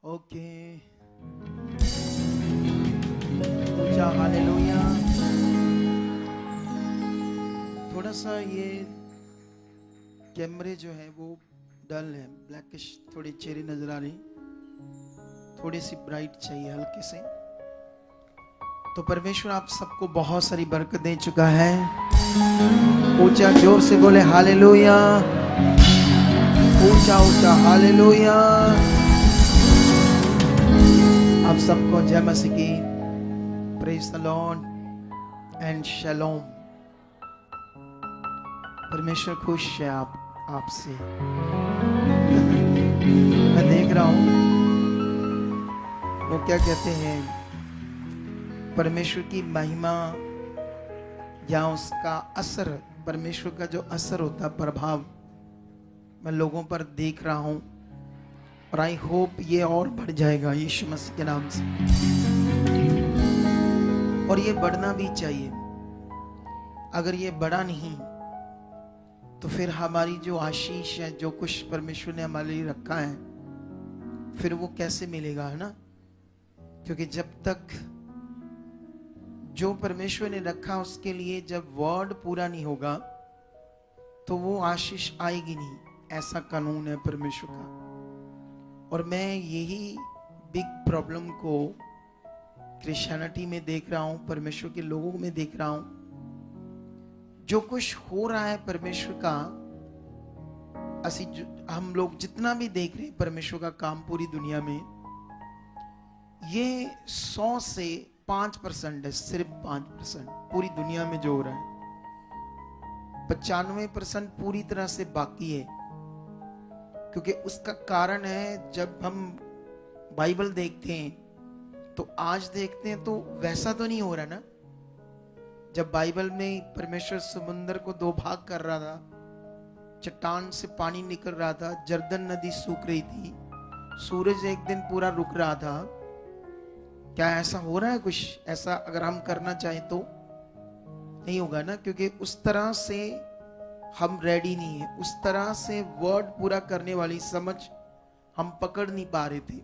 Okay, ऊंचा hallelujah. थोड़ा सा ये कैमरे जो है वो डल है, ब्लैकिश थोड़ी चेहरे नजर आ रही, थोड़ी सी ब्राइट चाहिए हल्के से। तो परमेश्वर आप सबको बहुत सारी बरकत दे चुका है। ऊंचा जोर से बोले हालेलुया, ऊंचा ऊंचा हालेलुया। आप सबको जय मसीह की, प्रेज द लॉर्ड एंड शलोम। परमेश्वर खुश है आपसे। मैं देख रहा हूं वो क्या कहते हैं, परमेश्वर की महिमा या उसका असर, परमेश्वर का जो असर होता, प्रभाव मैं लोगों पर देख रहा हूं और आई होप ये और बढ़ जाएगा यीशु मसीह के नाम से। और ये बढ़ना भी चाहिए। अगर ये बढ़ा नहीं तो फिर हमारी जो आशीष है, जो कुछ परमेश्वर ने हमारे लिए रखा है, फिर वो कैसे मिलेगा, है ना? क्योंकि जब तक जो परमेश्वर ने रखा उसके लिए जब वर्ड पूरा नहीं होगा तो वो आशीष आएगी नहीं। ऐसा कानून है परमेश्वर का। और मैं यही बिग प्रॉब्लम को क्रिश्चियनिटी में देख रहा हूं, परमेश्वर के लोगों में देख रहा हूं। जो कुछ हो रहा है परमेश्वर का, हम लोग जितना भी देख रहे हैं परमेश्वर का काम पूरी दुनिया में, ये 100 से 5% है, सिर्फ 5% पूरी दुनिया में जो हो रहा है। 95% पूरी तरह से बाकी है। क्योंकि उसका कारण है, जब हम बाइबल देखते हैं तो आज देखते हैं तो वैसा तो नहीं हो रहा ना। जब बाइबल में परमेश्वर समुद्र को 2 भाग कर रहा था, चट्टान से पानी निकल रहा था, जर्दन नदी सूख रही थी, सूरज एक दिन पूरा रुक रहा था, क्या ऐसा हो रहा है? कुछ ऐसा अगर हम करना चाहें तो नहीं होगा ना। क्योंकि उस तरह से हम रेडी नहीं है, उस तरह से वर्ड पूरा करने वाली समझ हम पकड़ नहीं पा रहे थे।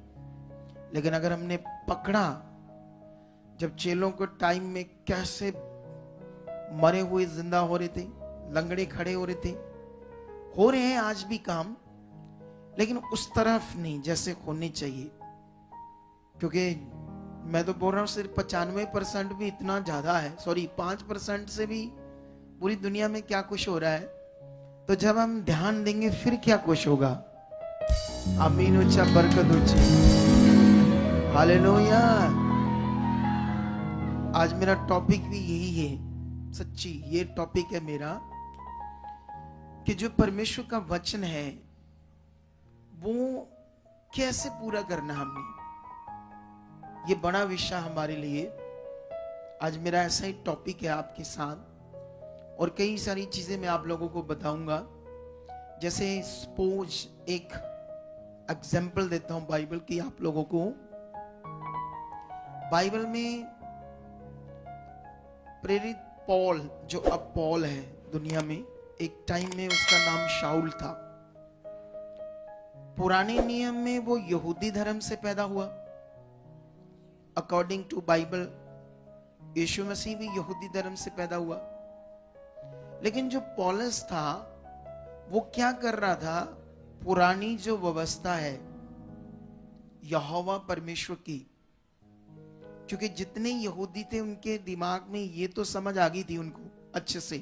लेकिन अगर हमने पकड़ा, जब चेलों को टाइम में कैसे मरे हुए जिंदा हो रहे थे, लंगड़े खड़े हो रहे थे, हो रहे हैं आज भी काम, लेकिन उस तरफ नहीं जैसे होने चाहिए। क्योंकि मैं तो बोल रहा हूं सिर्फ 95% भी इतना ज्यादा है, सॉरी 5% से भी पूरी दुनिया में क्या कुछ हो रहा है। तो जब हम ध्यान देंगे फिर क्या कुछ होगा। आमीन, ऊंचा बरकत ऊंची हालेलुया। आज मेरा टॉपिक भी यही है, सच्ची ये टॉपिक है मेरा, कि जो परमेश्वर का वचन है वो कैसे पूरा करना हमने। ये बड़ा विषय हमारे लिए आज मेरा ऐसा ही टॉपिक है आपके साथ। और कई सारी चीजें मैं आप लोगों को बताऊंगा। जैसे सपोज एक एग्जाम्पल देता हूं बाइबल की आप लोगों को। बाइबल में प्रेरित पॉल, जो अब पॉल है दुनिया में, एक टाइम में उसका नाम शाऊल था। पुराने नियम में वो यहूदी धर्म से पैदा हुआ। अकॉर्डिंग टू बाइबल यीशु मसीह भी यहूदी धर्म से पैदा हुआ। लेकिन जो पौलुस था वो क्या कर रहा था, पुरानी जो व्यवस्था है यहोवा परमेश्वर की, क्योंकि जितने यहूदी थे उनके दिमाग में ये तो समझ आ गई थी उनको अच्छे से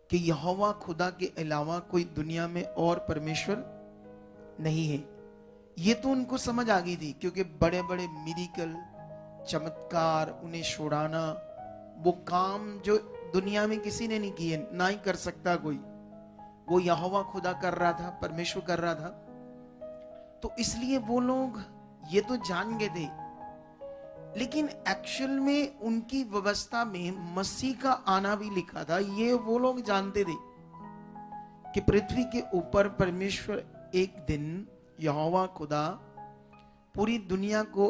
कि यहोवा खुदा के अलावा कोई दुनिया में और परमेश्वर नहीं है। ये तो उनको समझ आ गई थी, क्योंकि बड़े बड़े मिरेकल, चमत्कार, उन्हें छुड़ाना, वो काम जो दुनिया में किसी ने नहीं किए, ना ही कर सकता कोई, वो यहोवा खुदा कर रहा था, परमेश्वर कर रहा था। तो इसलिए वो लोग ये तो जान गए थे। लेकिन एक्चुअल में उनकी व्यवस्था में मसीह का आना भी लिखा था। ये वो लोग जानते थे कि पृथ्वी के ऊपर परमेश्वर एक दिन, यहोवा खुदा, पूरी दुनिया को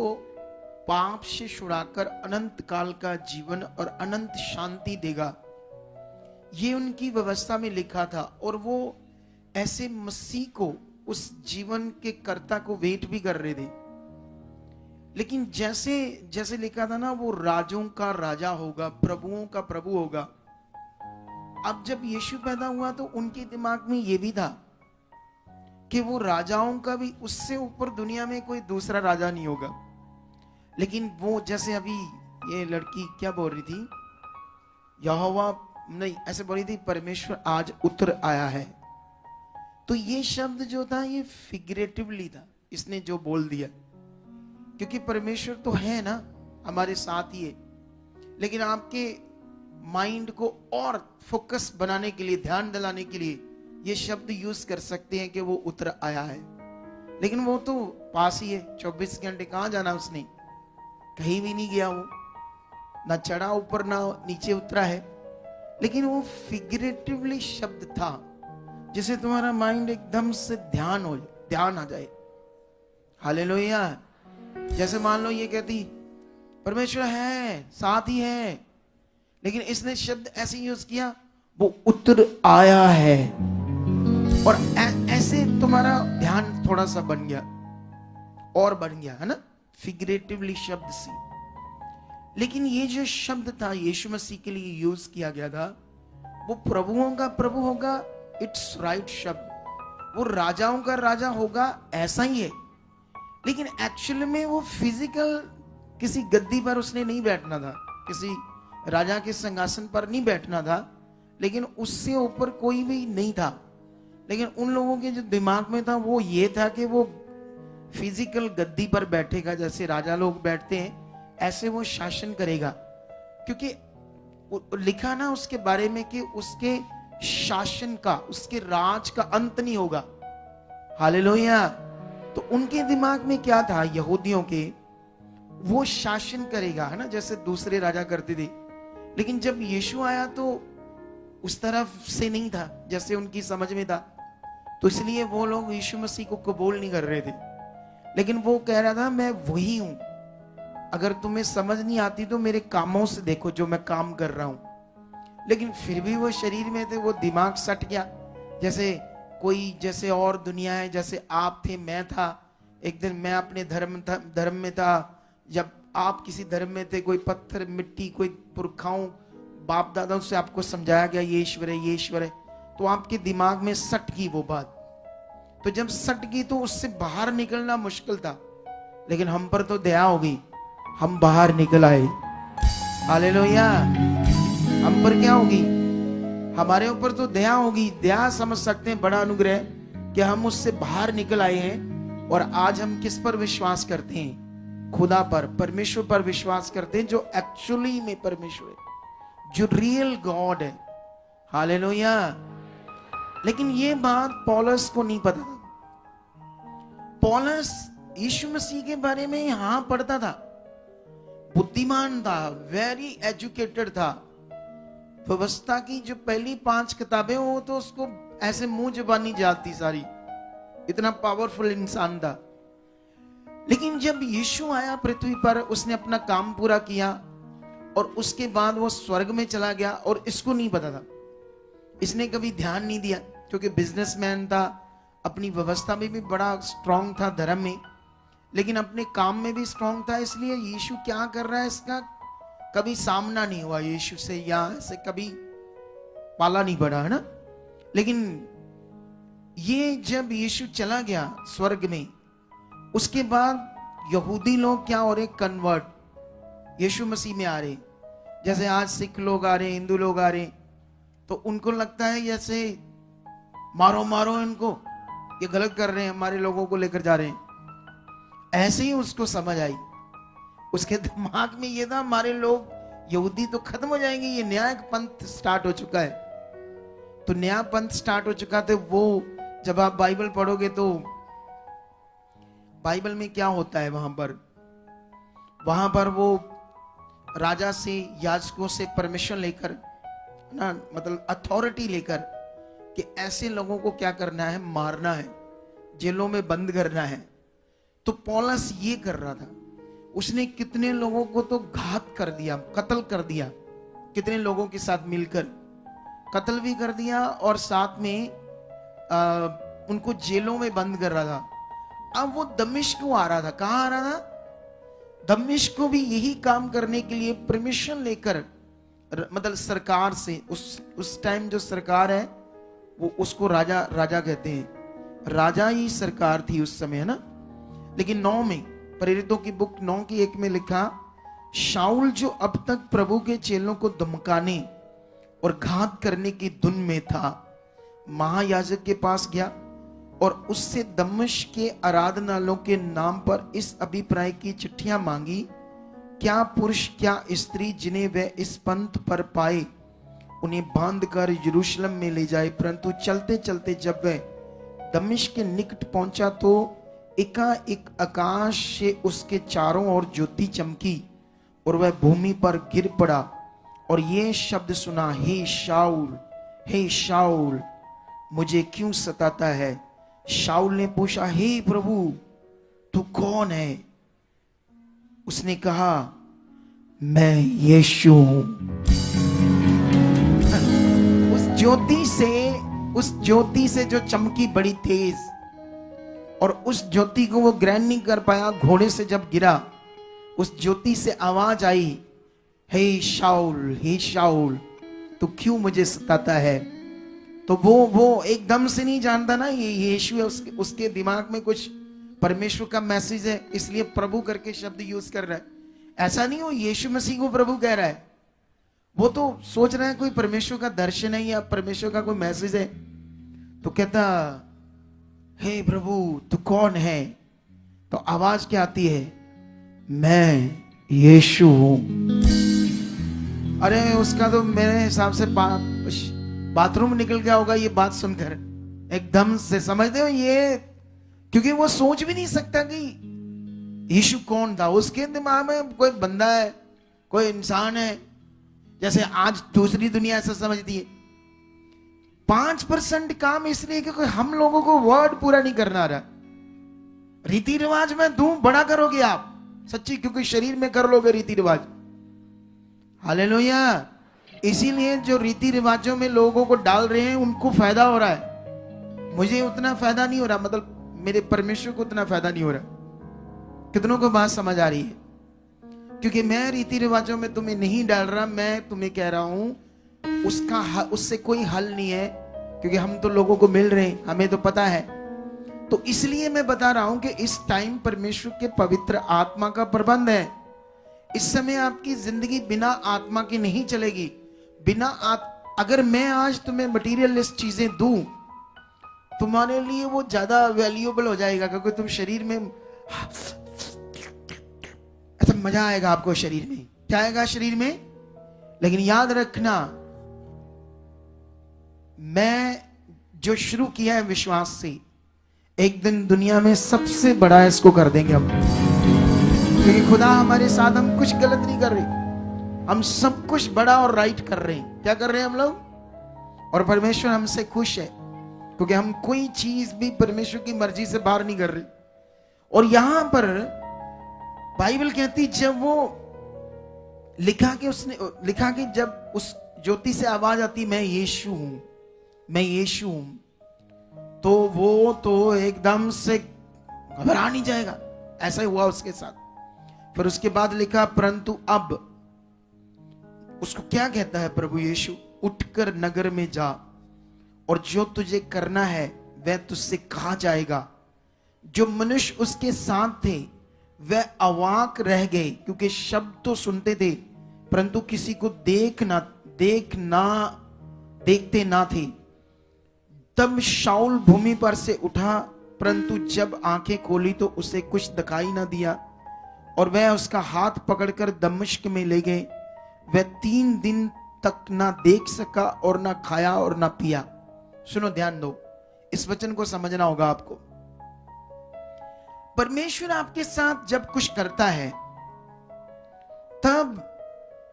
पाप से छुड़ाकर अनंत काल का जीवन और अनंत शांति देगा। ये उनकी व्यवस्था में लिखा था। और वो ऐसे मसीह को उस जीवन के कर्ता को वेट भी कर रहे थे। लेकिन जैसे जैसे लिखा था ना, वो राजों का राजा होगा, प्रभुओं का प्रभु होगा। अब जब यीशु पैदा हुआ तो उनके दिमाग में ये भी था कि वो राजाओं का भी, उससे ऊपर दुनिया में कोई दूसरा राजा नहीं होगा। लेकिन वो जैसे अभी ये लड़की क्या बोल रही थी, यहोवा नहीं ऐसे बोल रही थी, परमेश्वर आज उतर आया है। तो ये शब्द जो था ये फिगरेटिवली था, इसने जो बोल दिया, क्योंकि परमेश्वर तो है ना, हमारे साथ ही है। लेकिन आपके माइंड को और फोकस बनाने के लिए, ध्यान दिलाने के लिए ये शब्द यूज कर सकते हैं कि वो उतर आया है। लेकिन वो तो पास ही है, 24 घंटे कहां जाना उसने, कहीं भी नहीं गया वो, ना चढ़ा ऊपर ना नीचे उतरा है। लेकिन वो फिगरेटिवली शब्द था जिसे तुम्हारा माइंड एकदम से ध्यान आ जाए। हालेलुया। जैसे मान लो ये कहती परमेश्वर है, साथ ही है, लेकिन इसने शब्द ऐसे यूज किया, वो उतर आया है, और ऐसे तुम्हारा ध्यान थोड़ा सा बन गया और बन गया, है ना, फिगरेटिवली शब्द से। लेकिन ये जो शब्द था यीशु मसीह के लिए यूज किया गया था, वो प्रभुओं का प्रभु होगा, इट्स राइट शब्द। वो राजाओं का राजा होगा, ऐसा ही है। लेकिन एक्चुअली में वो फिजिकल किसी गद्दी पर उसने नहीं बैठना था, किसी राजा के सिंहासन पर नहीं बैठना था, लेकिन उससे ऊपर कोई भी नहीं था। लेकिन उन लोगों के जो दिमाग में था वो ये था कि वो फिजिकल गद्दी पर बैठेगा, जैसे राजा लोग बैठते हैं ऐसे वो शासन करेगा। क्योंकि लिखा ना उसके बारे में कि उसके शासन का, उसके राज का अंत नहीं होगा। हालेलुया। तो उनके दिमाग में क्या था, यहूदियों के, वो शासन करेगा, है ना, जैसे दूसरे राजा करते थे। लेकिन जब यीशु आया तो उस तरफ से नहीं था जैसे उनकी समझ में था, तो इसलिए वो लोग यीशु मसीह को कबूल नहीं कर रहे थे। लेकिन वो कह रहा था मैं वही हूं, अगर तुम्हें समझ नहीं आती तो मेरे कामों से देखो जो मैं काम कर रहा हूं। लेकिन फिर भी वो शरीर में थे, वो दिमाग सट गया। जैसे कोई, जैसे और दुनिया है, जैसे आप थे, मैं था, एक दिन मैं अपने धर्म में था, जब आप किसी धर्म में थे, कोई पत्थर मिट्टी, कोई पुरखाओं बाप दादाओं से आपको समझाया गया ये ईश्वर है, ये ईश्वर है, तो आपके दिमाग में सट गई वो बात। तो जब सट गई तो उससे बाहर निकलना मुश्किल था। लेकिन हम पर तो दया हो गई, हम बाहर निकल आए। हालेलुया। हम पर क्या होगी, हमारे ऊपर तो दया होगी। दया समझ सकते हैं बड़ा अनुग्रह कि हम उससे बाहर निकल आए हैं। और आज हम किस पर विश्वास करते हैं, खुदा पर, परमेश्वर पर विश्वास करते हैं, जो एक्चुअली में परमेश्वर है, जो रियल गॉड है। हालेलुया। लेकिन ये बात पौलुस को नहीं पता था। पौलुस यीशु मसीह के बारे में यहां पढ़ता था, बुद्धिमान था, वेरी एजुकेटेड था। व्यवस्था की जो पहली 5 किताबें हो तो उसको ऐसे मुंह जुबानी जाती सारी, इतना पावरफुल इंसान था। लेकिन जब यीशु आया पृथ्वी पर, उसने अपना काम पूरा किया और उसके बाद वो स्वर्ग में चला गया, और इसको नहीं पता था, इसने कभी ध्यान नहीं दिया, क्योंकि बिजनेसमैन था, अपनी व्यवस्था में भी बड़ा स्ट्रांग था, धर्म में, लेकिन अपने काम में भी स्ट्रांग था। इसलिए यीशु क्या कर रहा है इसका कभी सामना नहीं हुआ यीशु से, या ऐसे कभी पाला नहीं पड़ा, है ना। लेकिन ये जब यीशु चला गया स्वर्ग में, उसके बाद यहूदी लोग क्या हो रहे, कन्वर्ट यीशु मसीह में आ रहे। जैसे आज सिख लोग आ रहे, हिंदू लोग आ रहे, तो उनको लगता है जैसे मारो मारो इनको, ये गलत कर रहे हैं, हमारे लोगों को लेकर जा रहे हैं। ऐसे ही उसको समझ आई, उसके दिमाग में ये था हमारे लोग यहूदी तो खत्म हो जाएंगे, ये नया एक पंथ स्टार्ट हो चुका है। तो नया पंथ स्टार्ट हो चुका था। वो जब आप बाइबल पढ़ोगे तो बाइबल में क्या होता है, वहां पर वो राजा से, याजकों से परमिशन लेकर ना, मतलब अथॉरिटी लेकर कि ऐसे लोगों को क्या करना है, मारना है, जेलों में बंद करना है। तो पौलुस ये कर रहा था। उसने कितने लोगों को तो घात कर दिया, कत्ल कर दिया, कितने लोगों के साथ मिलकर कत्ल भी कर दिया, और साथ में उनको जेलों में बंद कर रहा था। अब वो दमिश्क को आ रहा था। कहां आ रहा था? दमिश्क को भी यही काम करने के लिए परमिशन लेकर, मतलब सरकार से, उस टाइम जो सरकार है वो उसको राजा कहते हैं, राजा ही सरकार थी उस समय, है ना। लेकिन 9 में, प्रेरितों की बुक 9 की 1 में लिखा, शाऊल जो अब तक प्रभु के चेलों को धमकाने और घात करने की धुन में था, महायाजक के पास गया और उससे दमिश्क के आराधनालयों के नाम पर इस अभिप्राय की चिट्ठियां मांगी, क्या पुरुष क्या स्त्री जिन्हें वह इस पंथ पर पाए उन्हें बांधकर यरूशलेम में ले जाए। परंतु चलते चलते जब वह दमिश्क के निकट पहुंचा तो एकाएक आकाश से उसके चारों ओर ज्योति चमकी और वह भूमि पर गिर पड़ा और ये शब्द सुना, हे शाऊल मुझे क्यों सताता है? शाऊल ने पूछा, हे प्रभु तू कौन है? उसने कहा, मैं यीशु हूं। उस ज्योति से जो चमकी बड़ी तेज, और उस ज्योति को वो ग्रहण नहीं कर पाया। घोड़े से जब गिरा, उस ज्योति से आवाज आई, हे शाऊल तू क्यों मुझे सताता है? तो वो एकदम से नहीं जानता ना ये यीशु है। उसके दिमाग में कुछ परमेश्वर का मैसेज है, इसलिए प्रभु करके शब्द यूज कर रहा है। ऐसा नहीं हो यीशु मसीह को प्रभु कह रहा है, वो तो सोच रहा है कोई परमेश्वर का दर्शन है या परमेश्वर का कोई मैसेज है। तो कहता, हे प्रभु तू कौन है? तो आवाज क्या आती है, मैं यीशु हूं। अरे उसका तो मेरे हिसाब से बाथरूम निकल गया होगा ये बात सुनकर, एकदम से, समझते हो ये, क्योंकि वो सोच भी नहीं सकता कि यीशु कौन था। उसके दिमाग में कोई बंदा है, कोई इंसान है, जैसे आज दूसरी दुनिया ऐसा समझती है। 5% काम इसलिए कि हम लोगों को वर्ड पूरा नहीं करना आ रहा। रीति रिवाज में बड़ा करोगे आप, सच्ची, क्योंकि शरीर में कर लोगे रीति रिवाज। हालेलुया। इसीलिए जो रीति रिवाजों में लोगों को डाल रहे हैं उनको फायदा हो रहा है, मुझे उतना फायदा नहीं हो रहा, मतलब मेरे परमेश्वर को उतना फायदा नहीं हो रहा। कितनों को बात समझ आ रही है? क्योंकि मैं रीति रिवाजों में तुम्हें नहीं डाल रहा, मैं तुम्हें कह रहा हूं उससे कोई हल नहीं है, क्योंकि हम तो लोगों को मिल रहे हैं, हमें तो पता है। तो इसलिए मैं बता रहा हूं कि इस टाइम परमेश्वर के पवित्र आत्मा का प्रबंध है। इस समय आपकी जिंदगी बिना आत्मा की नहीं चलेगी। अगर मैं आज तुम्हें मटीरियलिस्ट चीजें दूं, तुम्हारे लिए वो ज्यादा वैल्यूएबल हो जाएगा, क्योंकि तुम शरीर में ऐसा मजा आएगा आपको, शरीर में क्या आएगा शरीर में। लेकिन याद रखना, मैं जो शुरू किया है विश्वास से, एक दिन दुनिया में सबसे बड़ा इसको कर देंगे हम, क्योंकि खुदा हमारे साथ, हम कुछ गलत नहीं कर रहे, हम सब कुछ बड़ा और राइट कर रहे हैं। क्या कर रहे हैं हम लोग? और परमेश्वर हमसे खुश है, क्योंकि हम कोई चीज भी परमेश्वर की मर्जी से बाहर नहीं कर रहे। और यहां पर बाइबल कहती, जब वो लिखा कि जब उस ज्योति से आवाज आती, मैं यीशु हूं, मैं यीशु हूं, तो वो तो एकदम से घबरा नहीं जाएगा। ऐसा ही हुआ उसके साथ। फिर उसके बाद लिखा, परंतु अब, उसको क्या कहता है प्रभु यीशु, उठकर नगर में जा और जो तुझे करना है वह तुझसे कहा जाएगा। जो मनुष्य उसके साथ थे वह अवाक रह गए, क्योंकि शब्द तो सुनते थे परंतु किसी को देखते ना थे। तब शाऊल भूमि पर से उठा, परंतु जब आंखें खोली तो उसे कुछ दिखाई ना दिया, और वह उसका हाथ पकड़कर दमिश्क में ले गए। वह 3 दिन तक ना देख सका और ना खाया और ना पिया। सुनो, ध्यान दो, इस वचन को समझना होगा आपको। परमेश्वर आपके साथ जब कुछ करता है तब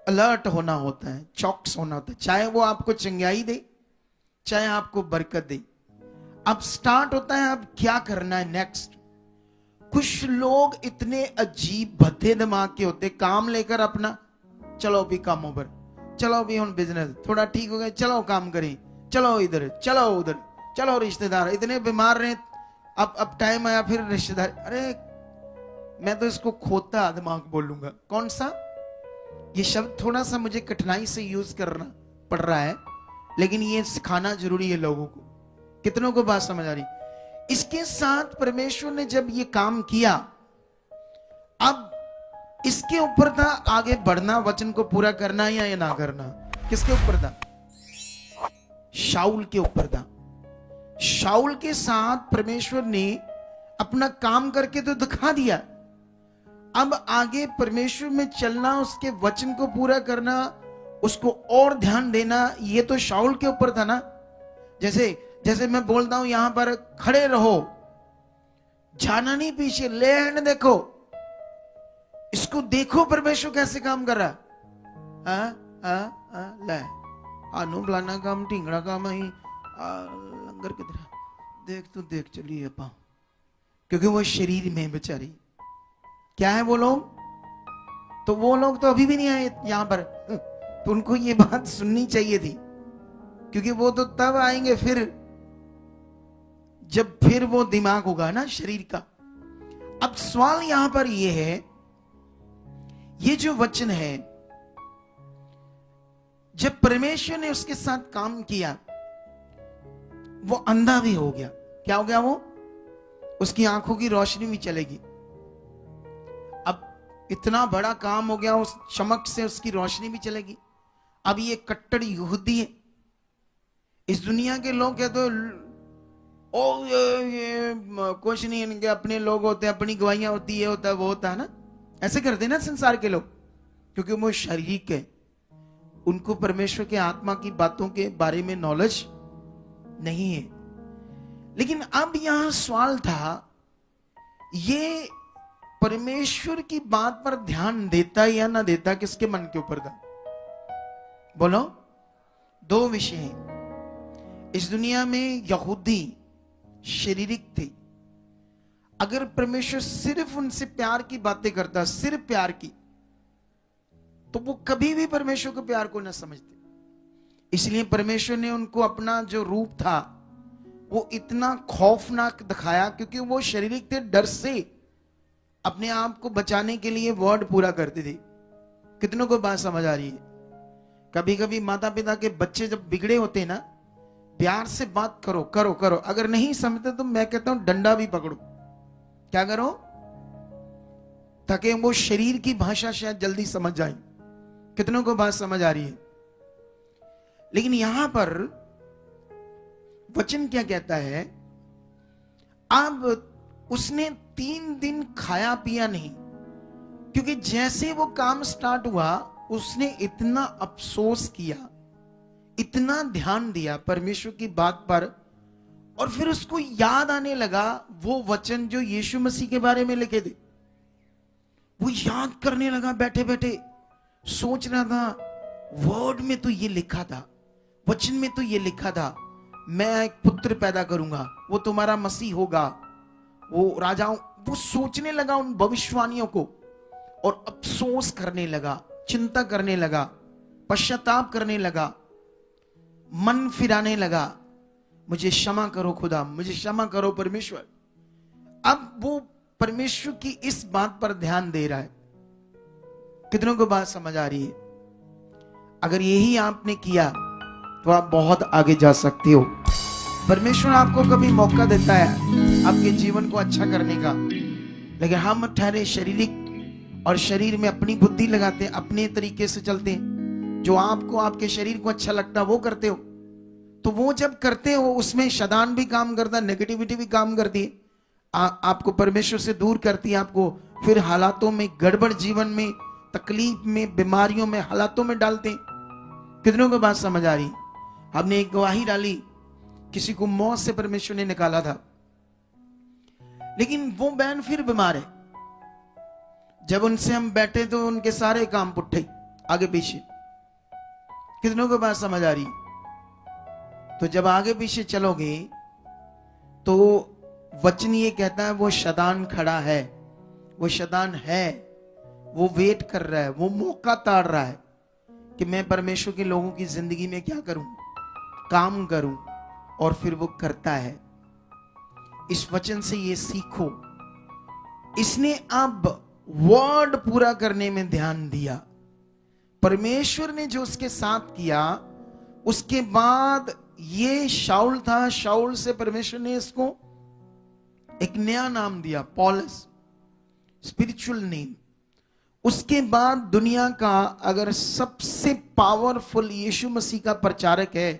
अलर्ट होना होता है, चौकस होना होता है, चाहे वो आपको चंगाई दे, चाहे आपको बरकत दे। अब स्टार्ट होता है, अब क्या करना है नेक्स्ट। कुछ लोग इतने अजीब भद्दे दिमाग के होते, काम लेकर अपना, चलो भी कामों पर, चलो भी हम बिजनेस थोड़ा ठीक हो गया, चलो काम करें, चलो इधर, चलो उधर, चलो रिश्तेदार इतने बीमार रहे, अब टाइम आया फिर रिश्तेदार। अरे मैं तो इसको खोता दिमाग बोलूंगा। कौन सा? ये शब्द थोड़ा सा मुझे कठिनाई से यूज करना पड़ रहा है, लेकिन ये सिखाना जरूरी है लोगों को। कितनों को बात समझ आ रही? इसके साथ परमेश्वर ने जब ये काम किया, अब इसके ऊपर था आगे बढ़ना, वचन को पूरा करना या ना करना। किसके ऊपर था? शाऊल के ऊपर था। शाऊल के साथ परमेश्वर ने अपना काम करके तो दिखा दिया, अब आगे परमेश्वर में चलना, उसके वचन को पूरा करना, उसको और ध्यान देना, ये तो शाऊल के ऊपर था ना। जैसे मैं बोलता हूं यहां पर खड़े रहो, जाना नहीं पीछे, ले हैंड देखो, इसको देखो परमेश्वर कैसे काम कर रहा है। ले आनू फलाना काम, ढींगड़ा काम ही, लंगर किधर देख, तू देख चलिए अपा, क्योंकि वो शरीर में बेचारी क्या है वो लोग, तो वो लोग तो अभी भी नहीं आए यहां पर, तो उनको ये बात सुननी चाहिए थी, क्योंकि वो तो तब आएंगे फिर जब फिर वो दिमाग होगा ना शरीर का। अब सवाल यहां पर ये है, ये जो वचन है, जब परमेश्वर ने उसके साथ काम किया, वो अंधा भी हो गया। क्या हो गया? वो उसकी आंखों की रोशनी भी चलेगी। अब इतना बड़ा काम हो गया, उस चमक से उसकी रोशनी भी चलेगी। अब ये कट्टर यहूदी है, इस दुनिया के लोग कहते ओ ये कुछ नहीं, इनके अपने लोग होते हैं, अपनी गवाहियां होती है, होता है वो होता है ना, ऐसे करते ना संसार के लोग, क्योंकि वो शारीरिक है, उनको परमेश्वर के आत्मा की बातों के बारे में नॉलेज नहीं है। लेकिन अब यहां सवाल था, ये परमेश्वर की बात पर ध्यान देता या ना देता, किसके मन के ऊपर था? बोलो। दो विषय हैं इस दुनिया में। यहूदी शारीरिक थे, अगर परमेश्वर सिर्फ उनसे प्यार की बातें करता, सिर्फ प्यार की, तो वो कभी भी परमेश्वर के प्यार को न समझते। इसलिए परमेश्वर ने उनको अपना जो रूप था वो इतना खौफनाक दिखाया, क्योंकि वो शारीरिक थे, डर से अपने आप को बचाने के लिए वर्ड पूरा करते थे। कितनों को बात समझ आ रही है? कभी कभी माता पिता के बच्चे जब बिगड़े होते हैं ना, प्यार से बात करो करो करो, अगर नहीं समझते तो मैं कहता हूं डंडा भी पकड़ो। क्या करो? ताकि वो शरीर की भाषा शायद जल्दी समझ जाए। कितनों को बात समझ आ रही है? लेकिन यहां पर वचन क्या कहता है? अब उसने 3 दिन खाया पिया नहीं, क्योंकि जैसे वो काम स्टार्ट हुआ उसने इतना अफसोस किया, इतना ध्यान दिया परमेश्वर की बात पर, और फिर उसको याद आने लगा वो वचन जो यीशु मसीह के बारे में लिखे थे। वो याद करने लगा, बैठे बैठे सोच रहा था, वर्ड में तो ये लिखा था, वचन में तो ये लिखा था, मैं एक पुत्र पैदा करूंगा, वो तुम्हारा मसीह होगा, वो राजाओं। वो सोचने लगा उन भविष्यवाणियों को, और अफसोस करने लगा, चिंता करने लगा, पश्चाताप करने लगा, मन फिराने लगा, मुझे क्षमा करो खुदा, मुझे क्षमा करो परमेश्वर। अब वो परमेश्वर की इस बात पर ध्यान दे रहा है। कितनों को बात समझ आ रही है? अगर यही आपने किया तो आप बहुत आगे जा सकते हो। परमेश्वर आपको कभी मौका देता है आपके जीवन को अच्छा करने का, लेकिन हम ठहरे शारीरिक और शरीर में अपनी बुद्धि लगाते हैं, अपने तरीके से चलते हैं, जो आपको आपके शरीर को अच्छा लगता है वो करते हो। तो वो जब करते हो उसमें शैतान भी काम करता है, नेगेटिविटी भी काम करती है, आपको परमेश्वर से दूर करती है, आपको फिर हालातों में, गड़बड़ जीवन में, तकलीफ में, बीमारियों में, हालातों में डालते हैं। कितनों को बात समझ आ रही? हमने एक गवाही डाली, किसी को मौत से परमेश्वर ने निकाला था, लेकिन वो बहन फिर बीमार है। जब उनसे हम बैठे तो उनके सारे काम पुट्ठे, आगे पीछे। कितनों को बात समझ आ रही? तो जब आगे पीछे चलोगे तो वचन ये कहता है वो शैतान खड़ा है, वो शैतान है, वो वेट कर रहा है, वो मौका ताड़ रहा है कि मैं परमेश्वर के लोगों की जिंदगी में क्या करूं, काम करूं, और फिर वो करता है। इस वचन से ये सीखो। इसने अब वर्ड पूरा करने में ध्यान दिया। परमेश्वर ने जो उसके साथ किया, उसके बाद ये शाऊल था, शाऊल से परमेश्वर ने इसको एक नया नाम दिया, पॉलस, स्पिरिचुअल नेम। उसके बाद दुनिया का अगर सबसे पावरफुल यीशु मसीह का प्रचारक है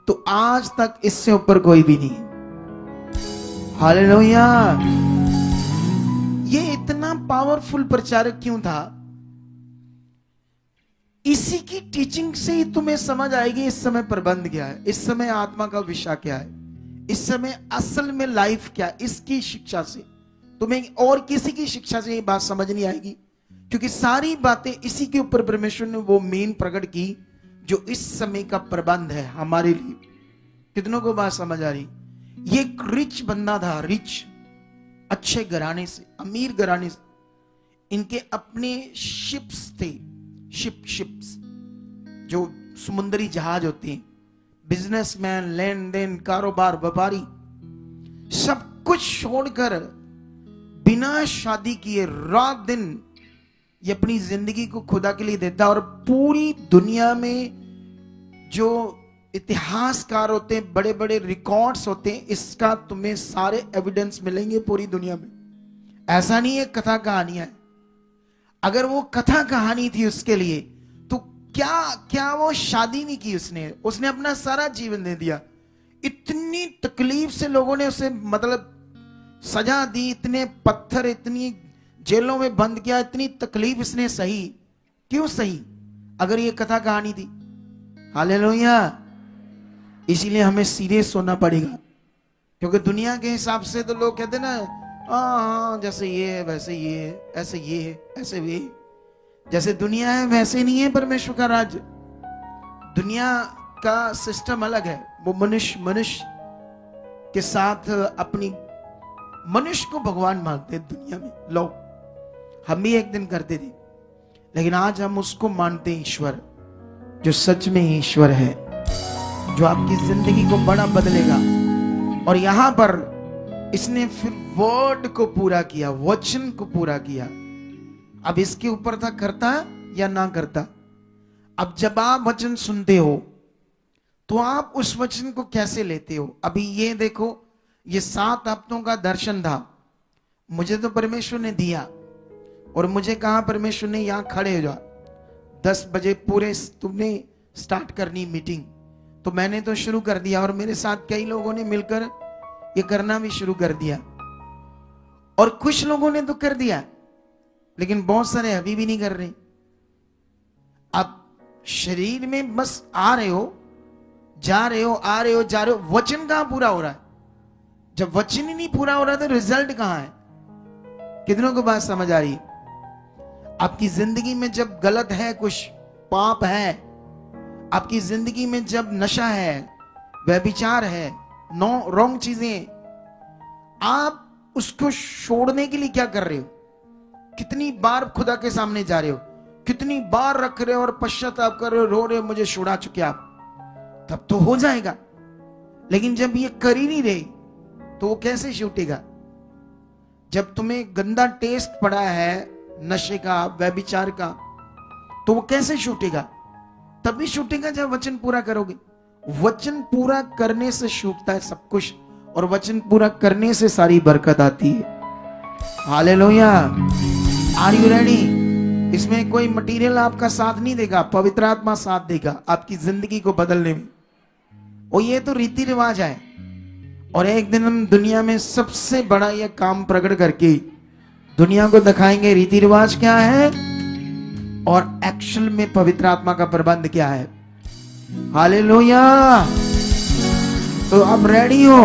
तो आज तक इससे ऊपर कोई भी नहीं। हालेलुया। ये इतना पावरफुल प्रचारक क्यों था? इसी की टीचिंग से ही तुम्हें समझ आएगी इस समय प्रबंध क्या है, इस समय आत्मा का विषय क्या है, इस समय असल में लाइफ क्या है। इसकी शिक्षा से तुम्हें और किसी की शिक्षा से ये बात समझ नहीं आएगी, क्योंकि सारी बातें इसी के ऊपर परमेश्वर ने वो मेन प्रकट की जो इस समय का प्रबंध है हमारे लिए। कितनों को बात समझ आ रही? ये एक रिच बंदा था, रिच, अच्छे घराने से, अमीर घराने से। इनके अपने शिप्स थे, शिप्स जो समुद्री जहाज होते हैं। बिजनेसमैन, लेन देन, कारोबार, व्यापारी, सब कुछ छोड़कर बिना शादी किए रात दिन ये अपनी जिंदगी को खुदा के लिए देता। और पूरी दुनिया में जो इतिहासकार होते हैं, बड़े बड़े रिकॉर्ड्स होते हैं, इसका तुम्हें सारे एविडेंस मिलेंगे पूरी दुनिया में। ऐसा नहीं है कथा कहानी है। अगर वो कथा कहानी थी उसके लिए तो क्या वो शादी नहीं की उसने अपना सारा जीवन दे दिया। इतनी तकलीफ से लोगों ने उसे मतलब सजा दी, इतने पत्थर, इतनी जेलों में बंद किया, इतनी तकलीफ इसने सही। क्यों सही? अगर ये कथा कहानी थी। हालेलुया। इसीलिए हमें सीरियस होना पड़ेगा, क्योंकि दुनिया के हिसाब से तो लोग कहते ना, हाँ जैसे ये है वैसे ये है, ऐसे ये है ऐसे वे। जैसे दुनिया है वैसे नहीं है परमेश्वर का राज्य। दुनिया का सिस्टम अलग है। वो मनुष्य के साथ अपनी मनुष्य को भगवान मानते हैं दुनिया में लोग। हम भी एक दिन करते थे, लेकिन आज हम उसको मानते हैं ईश्वर, जो सच में ईश्वर है, जो आपकी जिंदगी को बड़ा बदलेगा। और यहां पर इसने फिर वर्ड को पूरा किया, वचन को पूरा किया। अब इसके ऊपर था करता या ना करता। अब जब आप वचन सुनते हो तो आप उस वचन को कैसे लेते हो? अभी ये देखो, ये 7 हफ्तों का दर्शन था, मुझे तो परमेश्वर ने दिया और मुझे कहा परमेश्वर ने यहां खड़े हो जा, 10 बजे पूरे तुमने स्टार्ट करनी मीटिंग। तो मैंने तो शुरू कर दिया और मेरे साथ कई लोगों ने मिलकर ये करना भी शुरू कर दिया। और कुछ लोगों ने तो कर दिया, लेकिन बहुत सारे अभी भी नहीं कर रहे। अब शरीर में बस आ रहे हो, जा रहे हो, आ रहे हो, जा रहे हो, वचन कहां पूरा हो रहा है? जब वचन ही नहीं पूरा हो रहा तो रिजल्ट कहां है? कितनों को बात समझ आ रही है? आपकी जिंदगी में जब गलत है, कुछ पाप है, आपकी जिंदगी में जब नशा है, व्यभिचार है, रॉन्ग चीजें, आप उसको छोड़ने के लिए क्या कर रहे हो? कितनी बार खुदा के सामने जा रहे हो, कितनी बार रख रहे हो और पश्चाताप कर रहे हो, रो रहे हो, मुझे छुड़ा चुके आप, तब तो हो जाएगा। लेकिन जब ये कर ही नहीं रहे तो वो कैसे छूटेगा? जब तुम्हें गंदा टेस्ट पड़ा है नशे का, व्यभिचार का, तो वो कैसे छूटेगा? तभी छूटेगा जब वचन पूरा करोगे। वचन पूरा करने से छूटता है सब कुछ, और वचन पूरा करने से सारी बरकत आती है। हालेलुया। Are you ready? इसमें कोई मटेरियल आपका साथ नहीं देगा, पवित्र आत्मा साथ देगा आपकी जिंदगी को बदलने में। और ये तो रीति रिवाज है, और एक दिन हम दुनिया में सबसे बड़ा ये काम प्रकट करके दुनिया को दिखाएंगे रीति रिवाज क्या है और एक्चुअल में पवित्र आत्मा का प्रबंध क्या है। हालेलुया। तो आप रेडी हो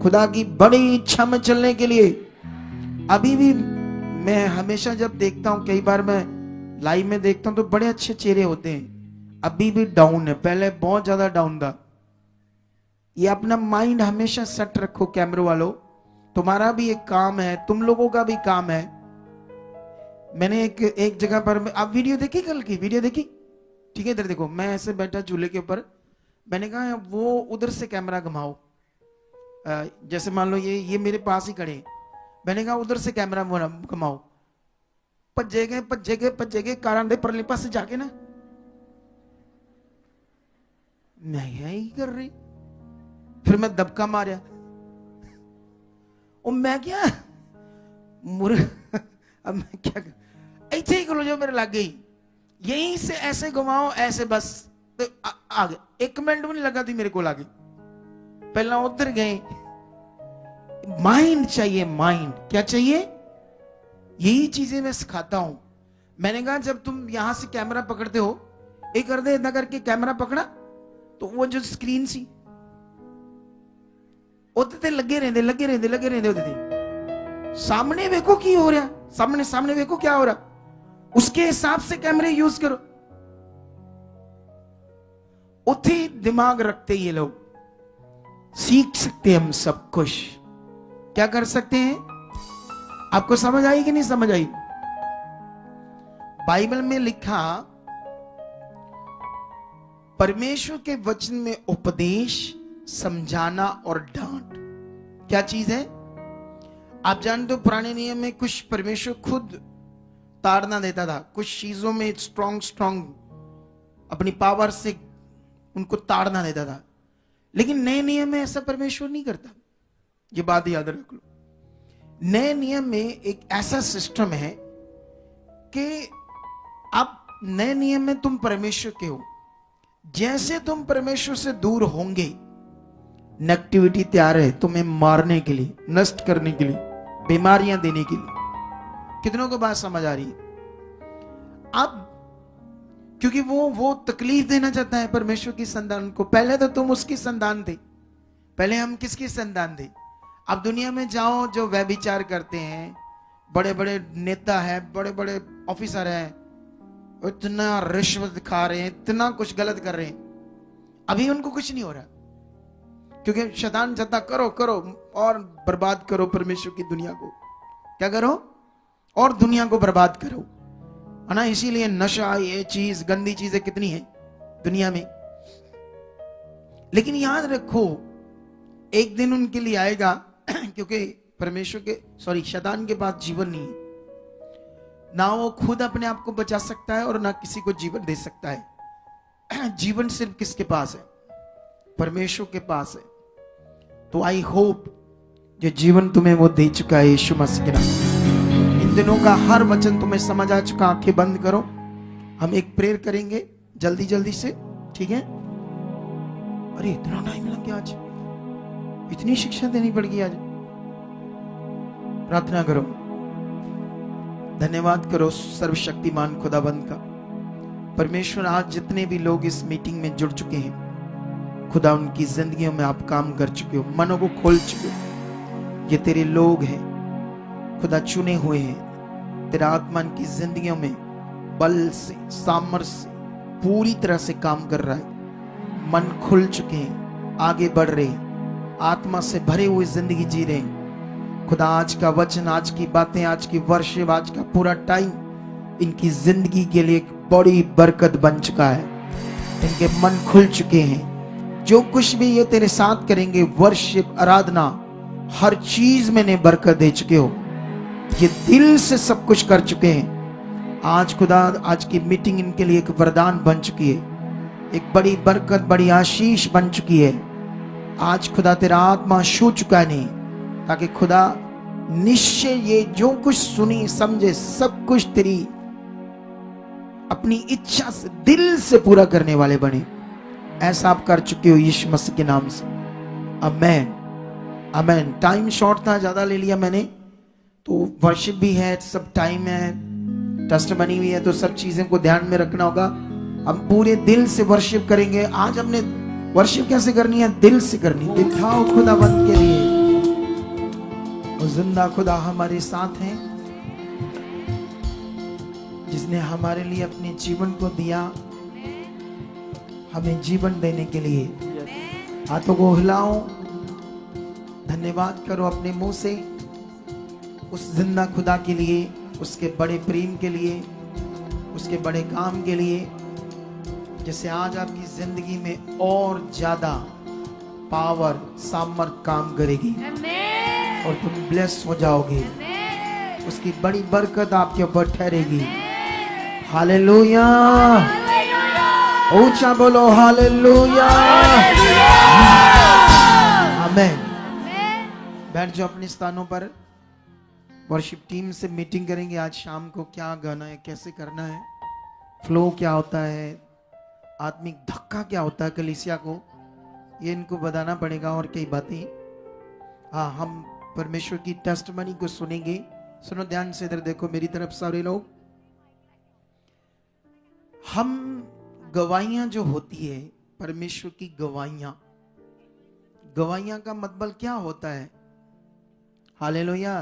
खुदा की बड़ी इच्छा में चलने के लिए? अभी भी मैं हमेशा जब देखता हूं, कई बार मैं लाइव में देखता हूं तो बड़े अच्छे चेहरे होते हैं, अभी भी डाउन है, पहले बहुत ज्यादा डाउन था। ये अपना माइंड हमेशा सेट रखो कैमरे वालों, तुम्हारा भी एक काम है, तुम लोगों का भी काम है। मैंने एक जगह पर, आप वीडियो देखी, कल की वीडियो देखी? ठीक है, इधर देखो, मैं ऐसे बैठा चूल्हे के ऊपर, मैंने कहा वो उधर से कैमरा घुमाओ, जैसे मान लो ये मेरे पास ही खड़े। मैंने कहा उधर से कैमरा घुमाओ। भज्जे गए कारां दे परले पासे जाके ना, मैं यही कर रही। फिर मैं दबका मारिया, और मैं क्या अब मैं क्या कर, ऐसे ही करो जो मेरे लग गई, यहीं से ऐसे घुमाओ ऐसे, बस तो आ गए। 1 मिनट भी नहीं लगा थी मेरे को आगे। पहला उधर गए। माइंड चाहिए, माइंड क्या चाहिए, यही चीजें मैं सिखाता हूं। मैंने कहा जब तुम यहां से कैमरा पकड़ते हो, एक कर दे इतना करके कैमरा पकड़ा, तो वो जो स्क्रीन सी उधर लगे रहते उधर सामने देखो की हो रहा, सामने देखो क्या हो रहा, उसके हिसाब से कैमरे यूज करो। उथे दिमाग रखते ये लोग, सीख सकते हैं हम सब कुछ। क्या कर सकते हैं? आपको समझ आई कि नहीं समझ आई? बाइबल में लिखा, परमेश्वर के वचन में उपदेश, समझाना और डांट क्या चीज है? आप जानते हो पुराने नियम में कुछ परमेश्वर खुद ताड़ना देता था, कुछ चीजों में स्ट्रॉन्ग अपनी पावर से उनको ताड़ना देता था। लेकिन नए नियम में ऐसा परमेश्वर नहीं करता, ये बात याद रख लो। नए नियम में एक ऐसा सिस्टम है कि अब नए नियम में तुम परमेश्वर के हो, जैसे तुम परमेश्वर से दूर होंगे, नेगेटिविटी तैयार है तुम्हें मारने के लिए, नष्ट करने के लिए, बीमारियां देने के लिए। कितनों को बात समझ आ रही है? अब क्योंकि वो तकलीफ देना चाहता है परमेश्वर की संतान को। पहले तो तुम उसकी संतान थे, पहले हम किसकी संतान थे? अब दुनिया में जाओ, जो व्यभिचार करते हैं, बड़े बड़े नेता है, बड़े बड़े ऑफिसर हैं, इतना रिश्वत खा रहे हैं, इतना कुछ गलत कर रहे हैं, अभी उनको कुछ नहीं हो रहा, क्योंकि शैतान चाहता करो और बर्बाद करो परमेश्वर की दुनिया को। क्या करो? और दुनिया को बर्बाद करो, है ना? इसीलिए नशा, ये चीज, गंदी चीजें कितनी है दुनिया में। लेकिन याद रखो, एक दिन उनके लिए आएगा क्योंकि परमेश्वर के शैतान के पास जीवन नहीं है, ना वो खुद अपने आप को बचा सकता है और ना किसी को जीवन दे सकता है। जीवन सिर्फ किसके पास है? परमेश्वर के पास है। तो आई होप जो जीवन तुम्हें वो दे चुका है यीशु मसीह के नाम। इन दिनों का हर वचन तुम्हें समझ आ चुका। आंखें बंद करो, हम एक प्रेयर करेंगे जल्दी से, ठीक है? अरे इतना टाइम लग गया, आज इतनी शिक्षा देनी पड़ गई। आज प्रार्थना करो, धन्यवाद करो सर्वशक्तिमान खुदाबंद का। परमेश्वर, आज जितने भी लोग इस मीटिंग में जुड़ चुके हैं, खुदा उनकी जिंदगियों में आप काम कर चुके हो, मनों को खोल चुके हो। ये तेरे लोग हैं खुदा, चुने हुए हैं। तेरा आत्मा की जिंदगियों में बल से, सामर्थ्य से पूरी तरह से काम कर रहा है। मन खुल चुके हैं, आगे बढ़ रहे हैं, आत्मा से भरे हुए जिंदगी जी रहे हैं। खुदा, आज का वचन, आज की बातें, आज की वर्षिप, आज का पूरा टाइम इनकी जिंदगी के लिए एक बड़ी बरकत बन चुका है। इनके मन खुल चुके हैं। जो कुछ भी ये तेरे साथ करेंगे, वर्शिप, आराधना, हर चीज में ने बरकत दे चुके हो। ये दिल से सब कुछ कर चुके हैं। आज खुदा, आज की मीटिंग इनके लिए एक वरदान बन चुकी है, एक बड़ी बरकत, बड़ी आशीष बन चुकी है। आज खुदा तेरा आत्मा छू चुका है, नहीं ताकि खुदा निश्चय ये जो कुछ सुनी समझे सब कुछ तेरी अपनी इच्छा से, दिल से पूरा करने वाले बने। ऐसा आप कर चुके हो यीशु मसीह के नाम से। आमेन, आमेन। टाइम शॉर्ट था, ज्यादा ले लिया मैंने, तो वर्शिप भी है, सब टाइम है, टेस्ट बनी हुई है, तो सब चीजें को ध्यान में रखना होगा। हम पूरे दिल से वर्शिप करेंगे। आज हमने वर्शिप कैसे करनी है? दिल से करनी। दिखाओ खुदावंद के लिए, वो जिंदा खुदा हमारे साथ हैं, जिसने हमारे लिए अपने जीवन को दिया, हमें जीवन देने के लिए। हाथों को हिलाओ, धन्यवाद करो अपने मुंह से उस जिंदा खुदा के लिए, उसके बड़े प्रेम के लिए, उसके बड़े काम के लिए। जैसे आज आपकी जिंदगी में और ज्यादा पावर सामर्थ काम करेगी और तुम ब्लेस हो जाओगे। उसकी बड़ी बरकत आपके ऊपर ठहरेगी। हालेलुया, ऊंचा बोलो हालेलुया, आमीन। बैठ जाओ अपने स्थानों पर। वर्शिप टीम से मीटिंग करेंगे आज शाम को, क्या गाना है, कैसे करना है, फ्लो क्या होता है, आत्मिक धक्का क्या होता है कलीसिया को, ये इनको बताना पड़ेगा और कई बातें। हाँ, हम परमेश्वर की टेस्टमनी को सुनेंगे। सुनो ध्यान से, इधर देखो मेरी तरफ सारे लोग। हम गवाहियां जो होती है, परमेश्वर की गवाहियां, गवाहियां का मतलब क्या होता है? हालेलुया।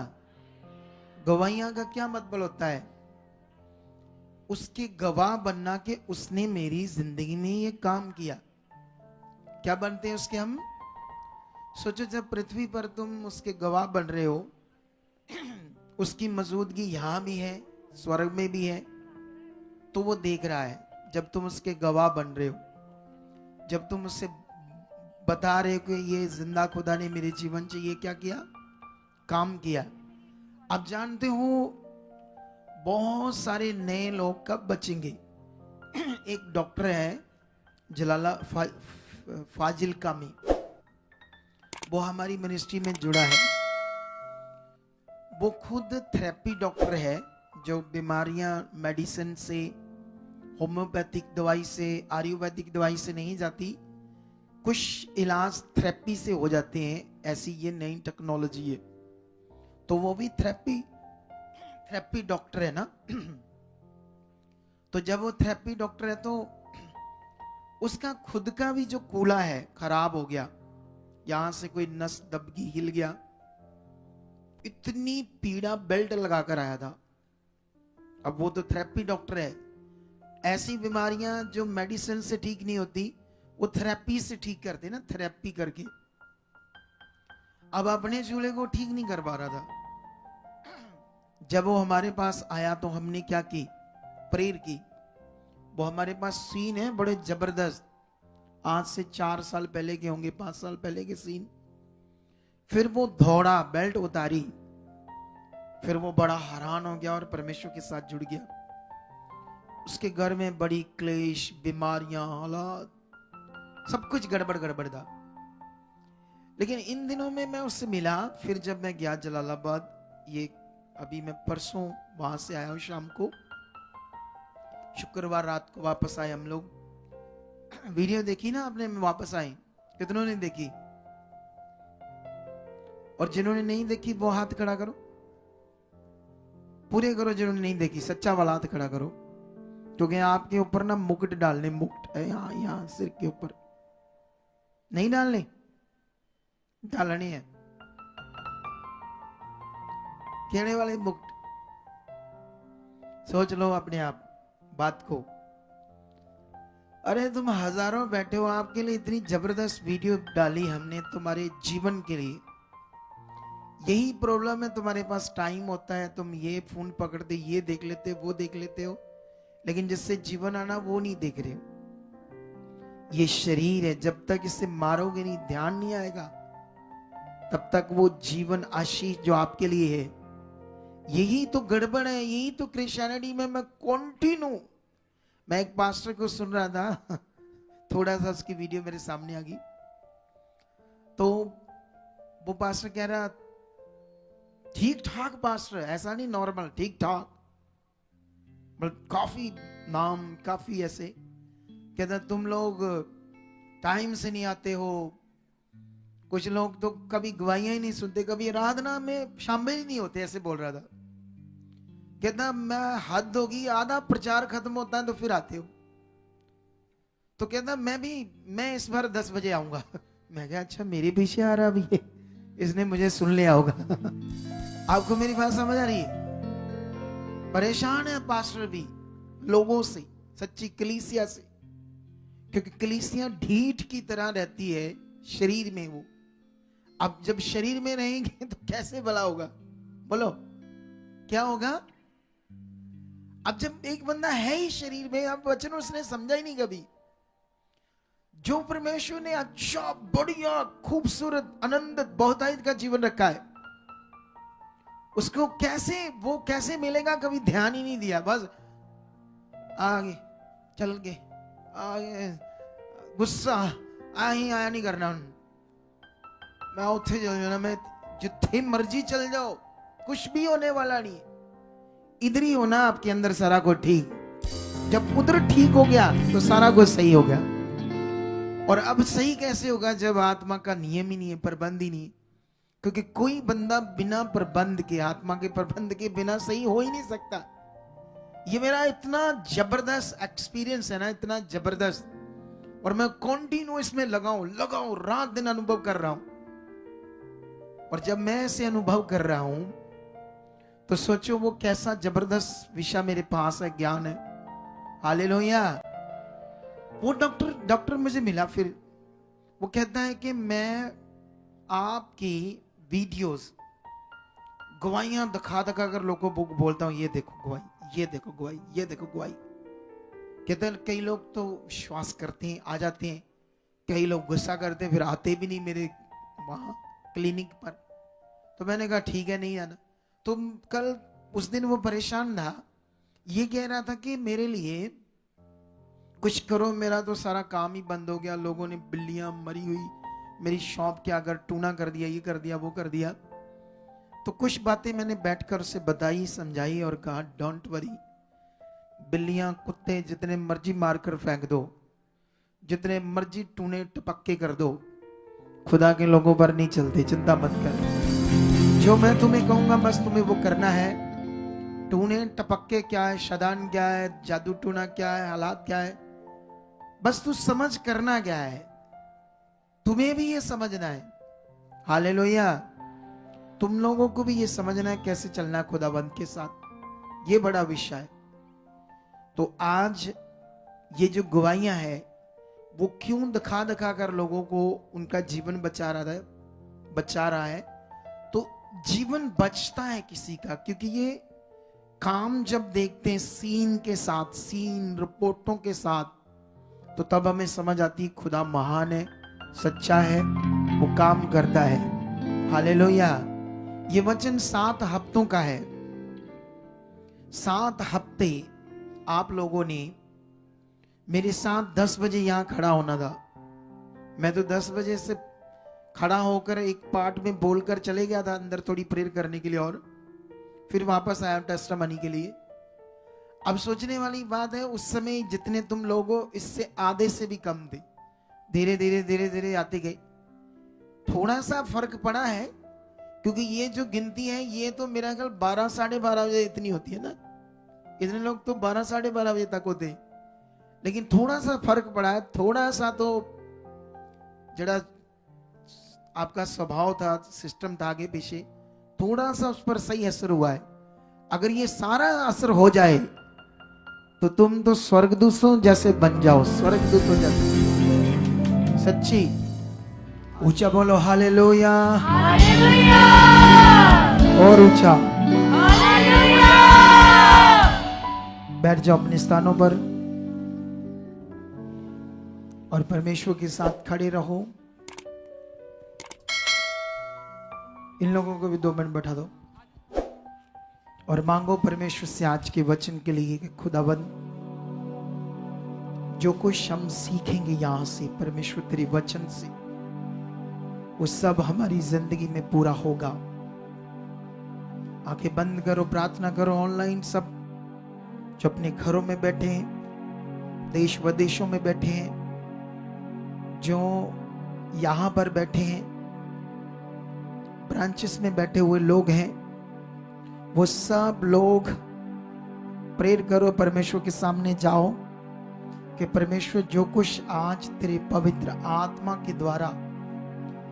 गवाहियां का क्या मतलब होता है? उसके गवाह बनना के उसने मेरी जिंदगी में ये काम किया। क्या बनते हैं उसके हम? सोचो जब पृथ्वी पर तुम उसके गवाह बन रहे हो, उसकी मौजूदगी यहां भी है, स्वर्ग में भी है, तो वो देख रहा है। जब तुम उसके गवाह बन रहे हो, जब तुम उससे बता रहे हो कि ये जिंदा खुदा ने मेरे जीवन से ये क्या किया, काम किया। आप जानते हो बहुत सारे नए लोग कब बचेंगे? एक डॉक्टर है जलाला फाजिल कामी, वो हमारी मिनिस्ट्री में जुड़ा है। वो खुद थेरेपी डॉक्टर है, जो बीमारियां मेडिसिन से, होम्योपैथिक दवाई से, आयुर्वेदिक दवाई से नहीं जाती, कुछ इलाज थेरेपी से हो जाते हैं। ऐसी ये नई टेक्नोलॉजी है। तो वो भी थेरेपी डॉक्टर है ना। तो जब वो थेरेपी डॉक्टर है तो उसका खुद का भी जो कूल्हा है खराब हो गया, यहां से कोई नस दब गई, हिल गया, इतनी पीड़ा, बेल्ट लगाकर आया था। अब वो तो थेरेपी डॉक्टर है। ऐसी बीमारियां जो मेडिसिन से ठीक नहीं होती, वो थेरेपी से ठीक करते ना, थेरेपी करके। अब अपने चूल्हे को ठीक नहीं कर पा रहा था। जब वो हमारे पास आया तो हमने क्या की, प्रेयर की। वो हमारे पास सीन है बड़े जबरदस्त, आज से 4 साल पहले के होंगे, 5 साल पहले के सीन। फिर वो दौड़ा, बेल्ट उतारी, फिर वो बड़ा हैरान हो गया और परमेश्वर के साथ जुड़ गया। उसके घर में बड़ी क्लेश, बीमारियां, हालात, सब कुछ गड़बड़ था। लेकिन इन दिनों में मैं उससे मिला। फिर जब मैं गया जलालाबाद, ये अभी मैं परसों वहां से आया हूं शाम को, शुक्रवार रात को वापस आए हम लोग। वीडियो देखी ना आपने, मैं वापस आए, कितनों ने देखी? और जिन्होंने नहीं देखी वो हाथ खड़ा करो, पूरे करो। जिन्होंने नहीं देखी सच्चा वाला हाथ खड़ा करो, क्योंकि आपके ऊपर ना मुकुट डालने, मुकुट है यहाँ सिर के ऊपर, नहीं डालने, डालने है। केड़े वाले मुकुट? सोच लो अपने आप बात को। अरे तुम हजारों बैठे हो, आपके लिए इतनी जबरदस्त वीडियो डाली हमने तुम्हारे जीवन के लिए। यही प्रॉब्लम है, तुम्हारे पास टाइम होता है, तुम ये फोन पकड़ते, ये देख लेते हो, वो देख लेते हो, लेकिन जिससे जीवन आना वो नहीं देख रहे हो। ये शरीर है, जब तक इसे मारोगे नहीं, ध्यान नहीं आएगा, तब तक वो जीवन आशीष जो आपके लिए है। यही तो गड़बड़ है, यही तो क्रिश्चियनिटी में मैं कंटिन्यू। मैं एक पास्टर को सुन रहा था, थोड़ा सा उसकी वीडियो मेरे सामने आ गई, तो वो पास्टर कह रहा, ठीक ठाक पास्टर, ऐसा नहीं नॉर्मल, ठीक ठाक, मतलब काफी नाम, काफी ऐसे। कहता तुम लोग टाइम से नहीं आते हो, कुछ लोग तो कभी गवाहियां ही नहीं सुनते, कभी आराधना में शामिल ही नहीं होते, ऐसे बोल रहा था। कहता मैं हद होगी, आधा प्रचार खत्म होता है तो फिर आते हो। तो कहता मैं इस बार 10 बजे आऊंगा। मैं कहा अच्छा मेरे पीछे आ रहा अभी ये, इसने मुझे सुन लिया होगा। आपको मेरी बात समझ आ रही है? परेशान है पास्टर भी लोगों से, सच्ची कलीसिया से, क्योंकि कलीसिया ढीठ की तरह रहती है शरीर में। वो अब जब शरीर में रहेंगे तो कैसे भला होगा? बोलो क्या होगा? अब जब एक बंदा है ही शरीर में, अब वचन उसने समझा ही नहीं कभी, जो परमेश्वर ने अच्छा बढ़िया खूबसूरत आनंदित बहुतायत का जीवन रखा है, उसको कैसे मिलेगा, कभी ध्यान ही नहीं दिया। बस आगे चल के आगे गुस्सा आया नहीं करना, मैं उठे चल जाना, मैं जिथे मर्जी चल जाओ, कुछ भी होने वाला नहीं। इधर ही होना आपके अंदर सारा कुछ ठीक। जब उधर ठीक हो गया तो सारा कुछ सही हो गया। और अब सही कैसे होगा जब आत्मा का नियम ही नहीं है, प्रबंध ही नहीं। क्योंकि कोई बंदा बिना प्रबंध के, आत्मा के प्रबंध के बिना सही हो ही नहीं सकता। ये मेरा इतना जबरदस्त एक्सपीरियंस है ना, इतना जबरदस्त, और मैं कंटिन्यू इसमें लगाऊं रात दिन अनुभव कर रहा हूं। और जब मैं ऐसे अनुभव कर रहा हूं तो सोचो वो कैसा जबरदस्त विषय मेरे पास है, ज्ञान है। हालेलुया। वो डॉक्टर मुझे मिला, फिर वो कहता है कि मैं आपकी वीडियोस गवाहियां दिखा कर लोगों को बोलता हूं, ये देखो गवाही, ये देखो गवाही, ये देखो गवाही। कहते हैं कई लोग तो विश्वास करते हैं, आ जाते हैं, कई लोग गुस्सा करते हैं, फिर आते भी नहीं मेरे वहां क्लिनिक पर। तो मैंने कहा ठीक है, नहीं आना। तो कल उस दिन वो परेशान था, ये कह रहा था कि मेरे लिए कुछ करो, मेरा तो सारा काम ही बंद हो गया, लोगों ने बिल्लियां मरी हुई मेरी शॉप के अगर टूना कर दिया, ये कर दिया, वो कर दिया। तो कुछ बातें मैंने बैठकर उसे बताई, समझाई और कहा डोंट वरी, बिल्लियां कुत्ते जितने मर्जी मारकर फेंक दो, जितने मर्जी टूने टपक्के कर दो, खुदा के लोगों पर नहीं चलते, चिंता मत कर। जो मैं तुम्हें कहूंगा बस तुम्हें वो करना है। टूने टपक्के क्या है, शदान क्या है, जादू टूना क्या है, हालात क्या है, बस तू समझ करना क्या है, तुम्हें भी ये समझना है। हालेलुया। तुम लोगों को भी ये समझना है कैसे चलना है खुदाबंद के साथ, ये बड़ा विषय है। तो आज ये जो गवाहियां है वो क्यों दिखा कर लोगों को उनका जीवन बचा रहा है। तो जीवन बचता है किसी का, क्योंकि ये काम जब देखते हैं सीन के साथ, सीन रिपोर्टों के साथ, तो तब हमें समझ आती खुदा महान है, सच्चा है, वो काम करता है। हालेलुया। ये वचन 7 हफ्तों का है। 7 हफ्ते आप लोगों ने मेरे साथ 10 बजे यहां खड़ा होना था। मैं तो 10 बजे से खड़ा होकर एक पार्ट में बोलकर चले गया था अंदर थोड़ी प्रेयर करने के लिए, और फिर वापस आया टेस्टमनी के लिए। अब सोचने वाली बात है, उस समय जितने तुम लोगों, इससे आधे से भी कम थे। धीरे धीरे आते गए। थोड़ा सा फर्क पड़ा है, क्योंकि ये जो गिनती है ये तो मेरा ख्याल 12 साढ़े 12 बजे इतनी होती है ना, इतने लोग तो 12 साढ़े 12 बजे तक होते। लेकिन थोड़ा सा फर्क पड़ा है, थोड़ा सा तो जरा आपका स्वभाव था, सिस्टम था आगे पीछे, थोड़ा सा उस पर सही असर हुआ है। अगर ये सारा असर हो जाए तो तुम तो स्वर्गदूतों जैसे बन जाओ, स्वर्गदूतों जैसे। सच्ची ऊंचा बोलो हालेलुया, हालेलुया, और ऊंचा हालेलुया। बैठ जाओ अपने स्थानों पर और परमेश्वर के साथ खड़े रहो। इन लोगों को भी 2 मिनट बैठा दो और मांगो परमेश्वर से आज के वचन के लिए कि खुदावंद जो कुछ हम सीखेंगे यहां से परमेश्वर तेरे वचन से, वो सब हमारी जिंदगी में पूरा होगा। आंखें बंद करो, प्रार्थना करो। ऑनलाइन सब जो अपने घरों में बैठे हैं, देश विदेशों में बैठे हैं, जो यहां पर बैठे हैं, ब्रांचेस में बैठे हुए लोग हैं, वो सब लोग प्रेयर करो, परमेश्वर के सामने जाओ कि परमेश्वर जो कुछ आज तेरे पवित्र आत्मा के द्वारा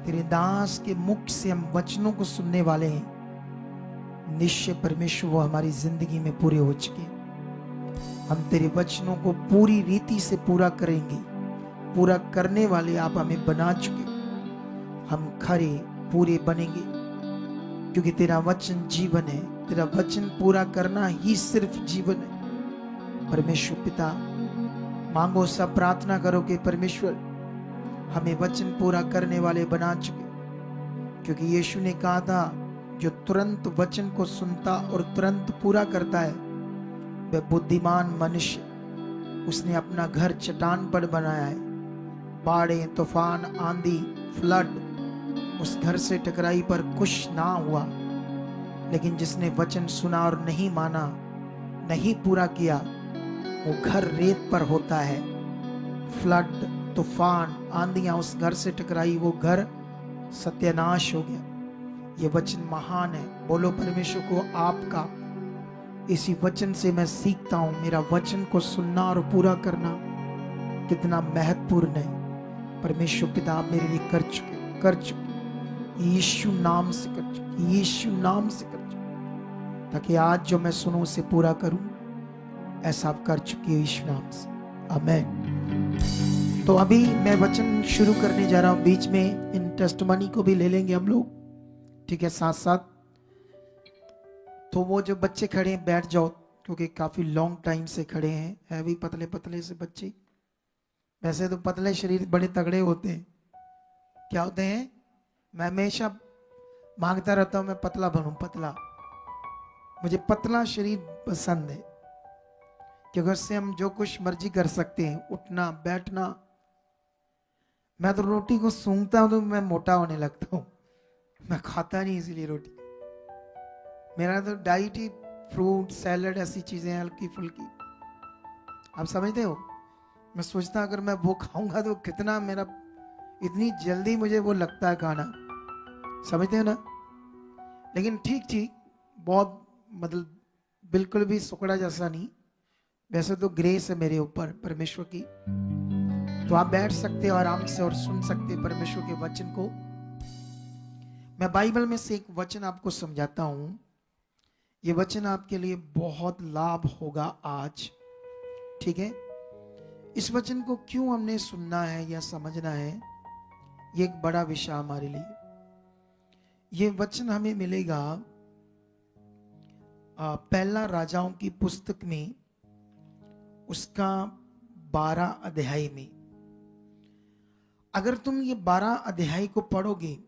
तेरे दास के मुख से हम वचनों को सुनने वाले हैं, निश्चय परमेश्वर वो हमारी जिंदगी में पूरे हो चुके। हम तेरे वचनों को पूरी रीति से पूरा करेंगे, पूरा करने वाले आप हमें बना चुके। हम खरे पूरे बनेंगे, क्योंकि तेरा वचन जीवन है, तेरा वचन पूरा करना ही सिर्फ जीवन है। परमेश्वर पिता, मांगो, सब प्रार्थना करो कि परमेश्वर हमें वचन पूरा करने वाले बना चुके, क्योंकि यीशु ने कहा था जो तुरंत वचन को सुनता और तुरंत पूरा करता है वह बुद्धिमान मनुष्य। उसने अपना घर चट्टान पर बनाया है, बाढ़ें, तूफान, आंधी, फ्लड उस घर से टकराई पर कुछ ना हुआ। लेकिन जिसने वचन सुना और नहीं माना, नहीं पूरा किया, वो घर रेत पर होता है। फ्लड, तूफान, आंधियां उस घर से टकराई, वो घर सत्यानाश हो गया। ये वचन महान है। बोलो परमेश्वर को आपका। इसी वचन से मैं सीखता हूं मेरा वचन को सुनना और पूरा करना कितना महत्वपूर्ण है। परमेश्वर पिता आप मेरे लिए कर चुके यीशु नाम से कर चुके, यीशु नाम से कर चुके, ताकि आज जो मैं सुनूं उसे पूरा करूं। ऐसा आप कर चुके हो यीशु नाम से। आमीन। तो अभी मैं वचन शुरू करने जा रहा हूं। बीच में इन टेस्टमनी को भी ले लेंगे हम लोग, ठीक है, साथ साथ। तो वो जो बच्चे खड़े हैं बैठ जाओ, क्योंकि काफी लॉन्ग टाइम से खड़े हैं। है भी पतले पतले से बच्चे। वैसे तो पतले शरीर बड़े तगड़े होते हैं। क्या होते हैं? मैं हमेशा मांगता रहता हूं मैं पतला बनूं, पतला। मुझे पतला शरीर पसंद है, क्योंकि उससे हम जो कुछ मर्जी कर सकते हैं, उठना बैठना। मैं तो रोटी को सूंघता हूं तो मैं मोटा होने लगता हूं। मैं खाता नहीं इसलिए रोटी। मेरा तो डाइट ही फ्रूट, सैलड, ऐसी चीजें हल्की फुल्की। आप समझते हो? मैं सोचता अगर मैं वो खाऊंगा तो कितना मेरा, इतनी जल्दी मुझे वो लगता है खाना। समझते हो ना? लेकिन ठीक ठीक, बहुत मतलब बिल्कुल भी सुकड़ा जैसा नहीं। वैसे तो ग्रेस है मेरे ऊपर परमेश्वर की। तो आप बैठ सकते हो आराम से और सुन सकते हैं परमेश्वर के वचन को। मैं बाइबल में से एक वचन आपको समझाता हूं। ये वचन आपके लिए बहुत लाभ होगा आज, ठीक है? इस वचन को क्यों हमने सुनना है या समझना है, ये एक बड़ा विषय हमारे लिए। ये वचन हमें मिलेगा पहला राजाओं की पुस्तक में, उसका 12 अध्याय में। अगर तुम ये 12 अध्याय को पढ़ोगे,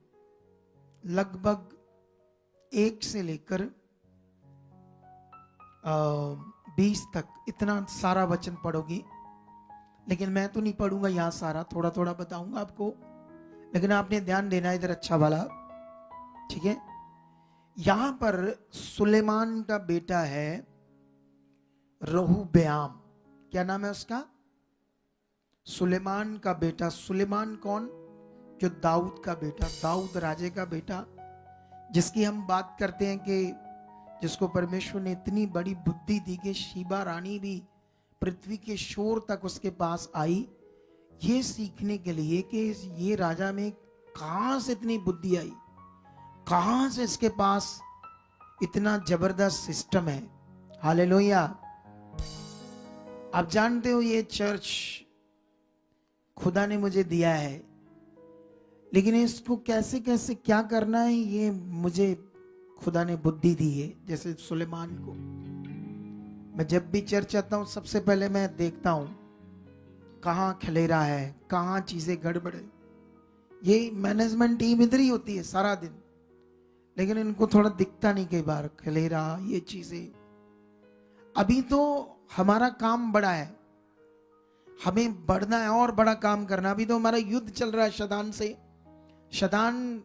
लगभग 1 से लेकर 20 तक, इतना सारा वचन पढ़ोगे। लेकिन मैं तो नहीं पढ़ूंगा यहां सारा, थोड़ा थोड़ा बताऊंगा आपको। लेकिन आपने ध्यान देना इधर अच्छा वाला, ठीक है? यहां पर सुलेमान का बेटा है रहोबयाम। क्या नाम है उसका? सुलेमान का बेटा। सुलेमान कौन? जो दाऊद का बेटा, दाऊद राजे का बेटा, जिसकी हम बात करते हैं कि जिसको परमेश्वर ने इतनी बड़ी बुद्धि दी कि शीबा रानी भी पृथ्वी के शोर तक उसके पास आई, ये सीखने के लिए कि ये राजा में कहां से इतनी बुद्धि आई, कहां से इसके पास इतना जबरदस्त सिस्टम है। हालेलुया। आप जानते हो ये चर्च खुदा ने मुझे दिया है, लेकिन इसको कैसे कैसे क्या करना है ये मुझे खुदा ने बुद्धि दी है। जैसे सुलेमान को, मैं जब भी चर्च आता हूं सबसे पहले मैं देखता हूं कहां खलेरा है, कहां चीजें गड़बड़ है। ये मैनेजमेंट टीम इधर ही होती है सारा दिन, लेकिन इनको थोड़ा दिखता नहीं कई बार खलेरा, ये चीजें। अभी तो हमारा काम बड़ा है, हमें बढ़ना है और बड़ा काम करना। अभी तो हमारा युद्ध चल रहा है शैतान से। शैतान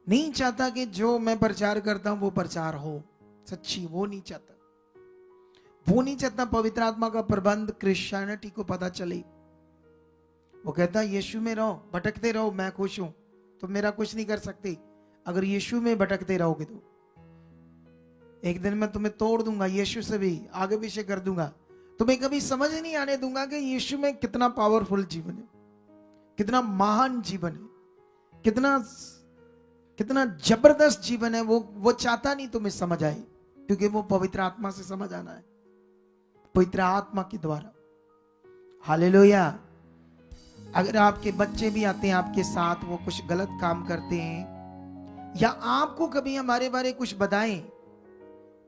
नहीं चाहता कि जो मैं प्रचार करता हूं वो प्रचार हो सच्ची, वो नहीं चाहता। वो नहीं चाहता पवित्र आत्मा का प्रबंध क्रिश्चियनिटी को पता चले। वो कहता है यीशु में रहो, भटकते रहो, मैं खुश हूं। तो मेरा कुछ नहीं कर सकते अगर यीशु में भटकते रहोगे। तो एक दिन मैं तुम्हें तोड़ दूंगा, यीशु से भी आगे पीछे कर दूंगा। तुम्हें कभी समझ नहीं आने दूंगा कि यीशु में कितना पावरफुल जीवन है, कितना महान जीवन है, कितना कितना जबरदस्त जीवन है। वो चाहता नहीं तुम्हें समझ आए, क्योंकि वो पवित्र आत्मा से समझ आना है, पवित्र आत्मा के द्वारा। हालेलुया। अगर आपके बच्चे भी आते हैं आपके साथ, वो कुछ गलत काम करते हैं या आपको कभी हमारे बारे कुछ बताएं,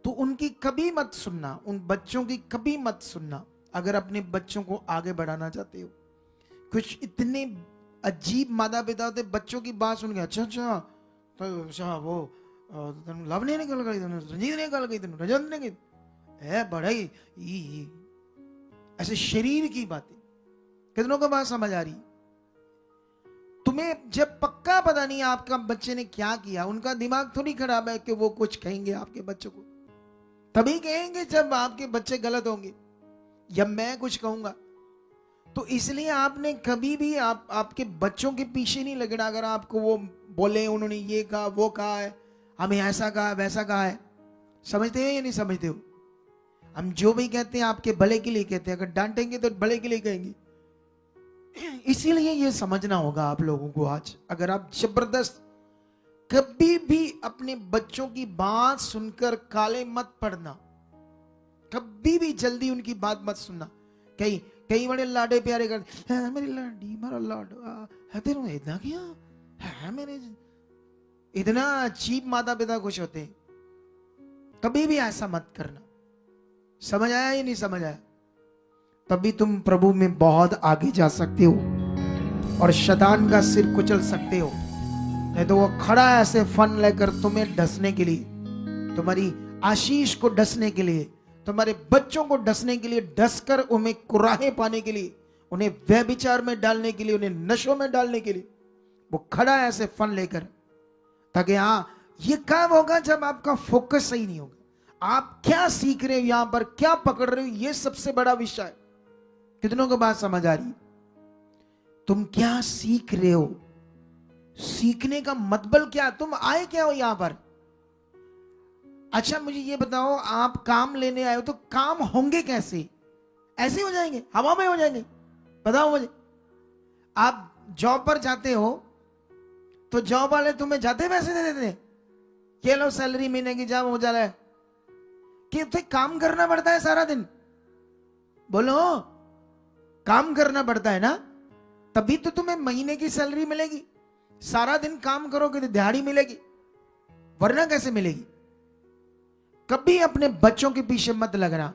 तो उनकी कभी मत सुनना, उन बच्चों की कभी मत सुनना। अगर अपने बच्चों को आगे बढ़ाना चाहते हो, कुछ इतने अजीब माता पिता होते, बच्चों की बात सुन के अच्छा अच्छा तो अच्छा वो लव नहीं निकल गई, रंजीत निकल गई, रजत ने है बड़ाई ऐसे शरीर की बातें। कितनों को बात समझ आ रही? तुम्हें जब पक्का पता नहीं आपका बच्चे ने क्या किया, उनका दिमाग थोड़ी खराब है कि वो कुछ कहेंगे आपके बच्चों को, तभी कहेंगे जब आपके बच्चे गलत होंगे या मैं कुछ कहूंगा। तो इसलिए आपने कभी भी आपके बच्चों के पीछे नहीं लगना। अगर आपको वो बोले उन्होंने ये कहा वो कहा है, हमें ऐसा कहा वैसा कहा है, समझते हो या नहीं समझते हो? हम जो भी कहते हैं आपके भले के लिए कहते हैं, अगर डांटेंगे तो भले के लिए कहेंगे। इसीलिए ये समझना होगा आप लोगों को आज। अगर आप जबरदस्त कभी भी अपने बच्चों की बात सुनकर काले मत पड़ना, कभी भी जल्दी उनकी बात मत सुनना। कई बड़े लाडे प्यारे कर मेरी लाडी मारा लाड है तेरे इतना किया है, मेरे इतना चीप माता पिता खुश होते हैं। कभी भी ऐसा मत करना। समझ आया या नहीं समझ आया? तभी तुम प्रभु में बहुत आगे जा सकते हो और शैतान का सिर कुचल सकते हो। नहीं तो वो खड़ा है ऐसे फन लेकर तुम्हें डसने के लिए, तुम्हारी आशीष को डसने के लिए, तुम्हारे बच्चों को डसने के लिए, डसकर उन्हें कुराहे पाने के लिए, उन्हें व्यभिचार में डालने के लिए, उन्हें नशों में डालने के लिए वो खड़ा है ऐसे फन लेकर। ताकि हाँ, ये कब होगा? जब आपका फोकस सही नहीं होगा। आप क्या सीख रहे हो यहां पर, क्या पकड़ रहे हो, ये सबसे बड़ा विषय है। कितनों को बात समझ आ रही? तुम क्या सीख रहे हो? सीखने का मतलब क्या? तुम आए क्या हो यहां पर? अच्छा मुझे ये बताओ, आप काम लेने आए हो तो काम होंगे कैसे? ऐसे हो जाएंगे, हवा में हो जाएंगे? बताओ मुझे। आप जॉब पर जाते हो तो जॉब वाले तुम्हें जाते पैसे दे देते हैं, ये लो सैलरी महीने की, जाओ हो जा रहा है। कि तो काम करना पड़ता है सारा दिन? बोलो, काम करना पड़ता है ना, तभी तो तुम्हें महीने की सैलरी मिलेगी। सारा दिन काम करोगे तो दिहाड़ी मिलेगी, वरना कैसे मिलेगी? कभी अपने बच्चों के पीछे मत लगना।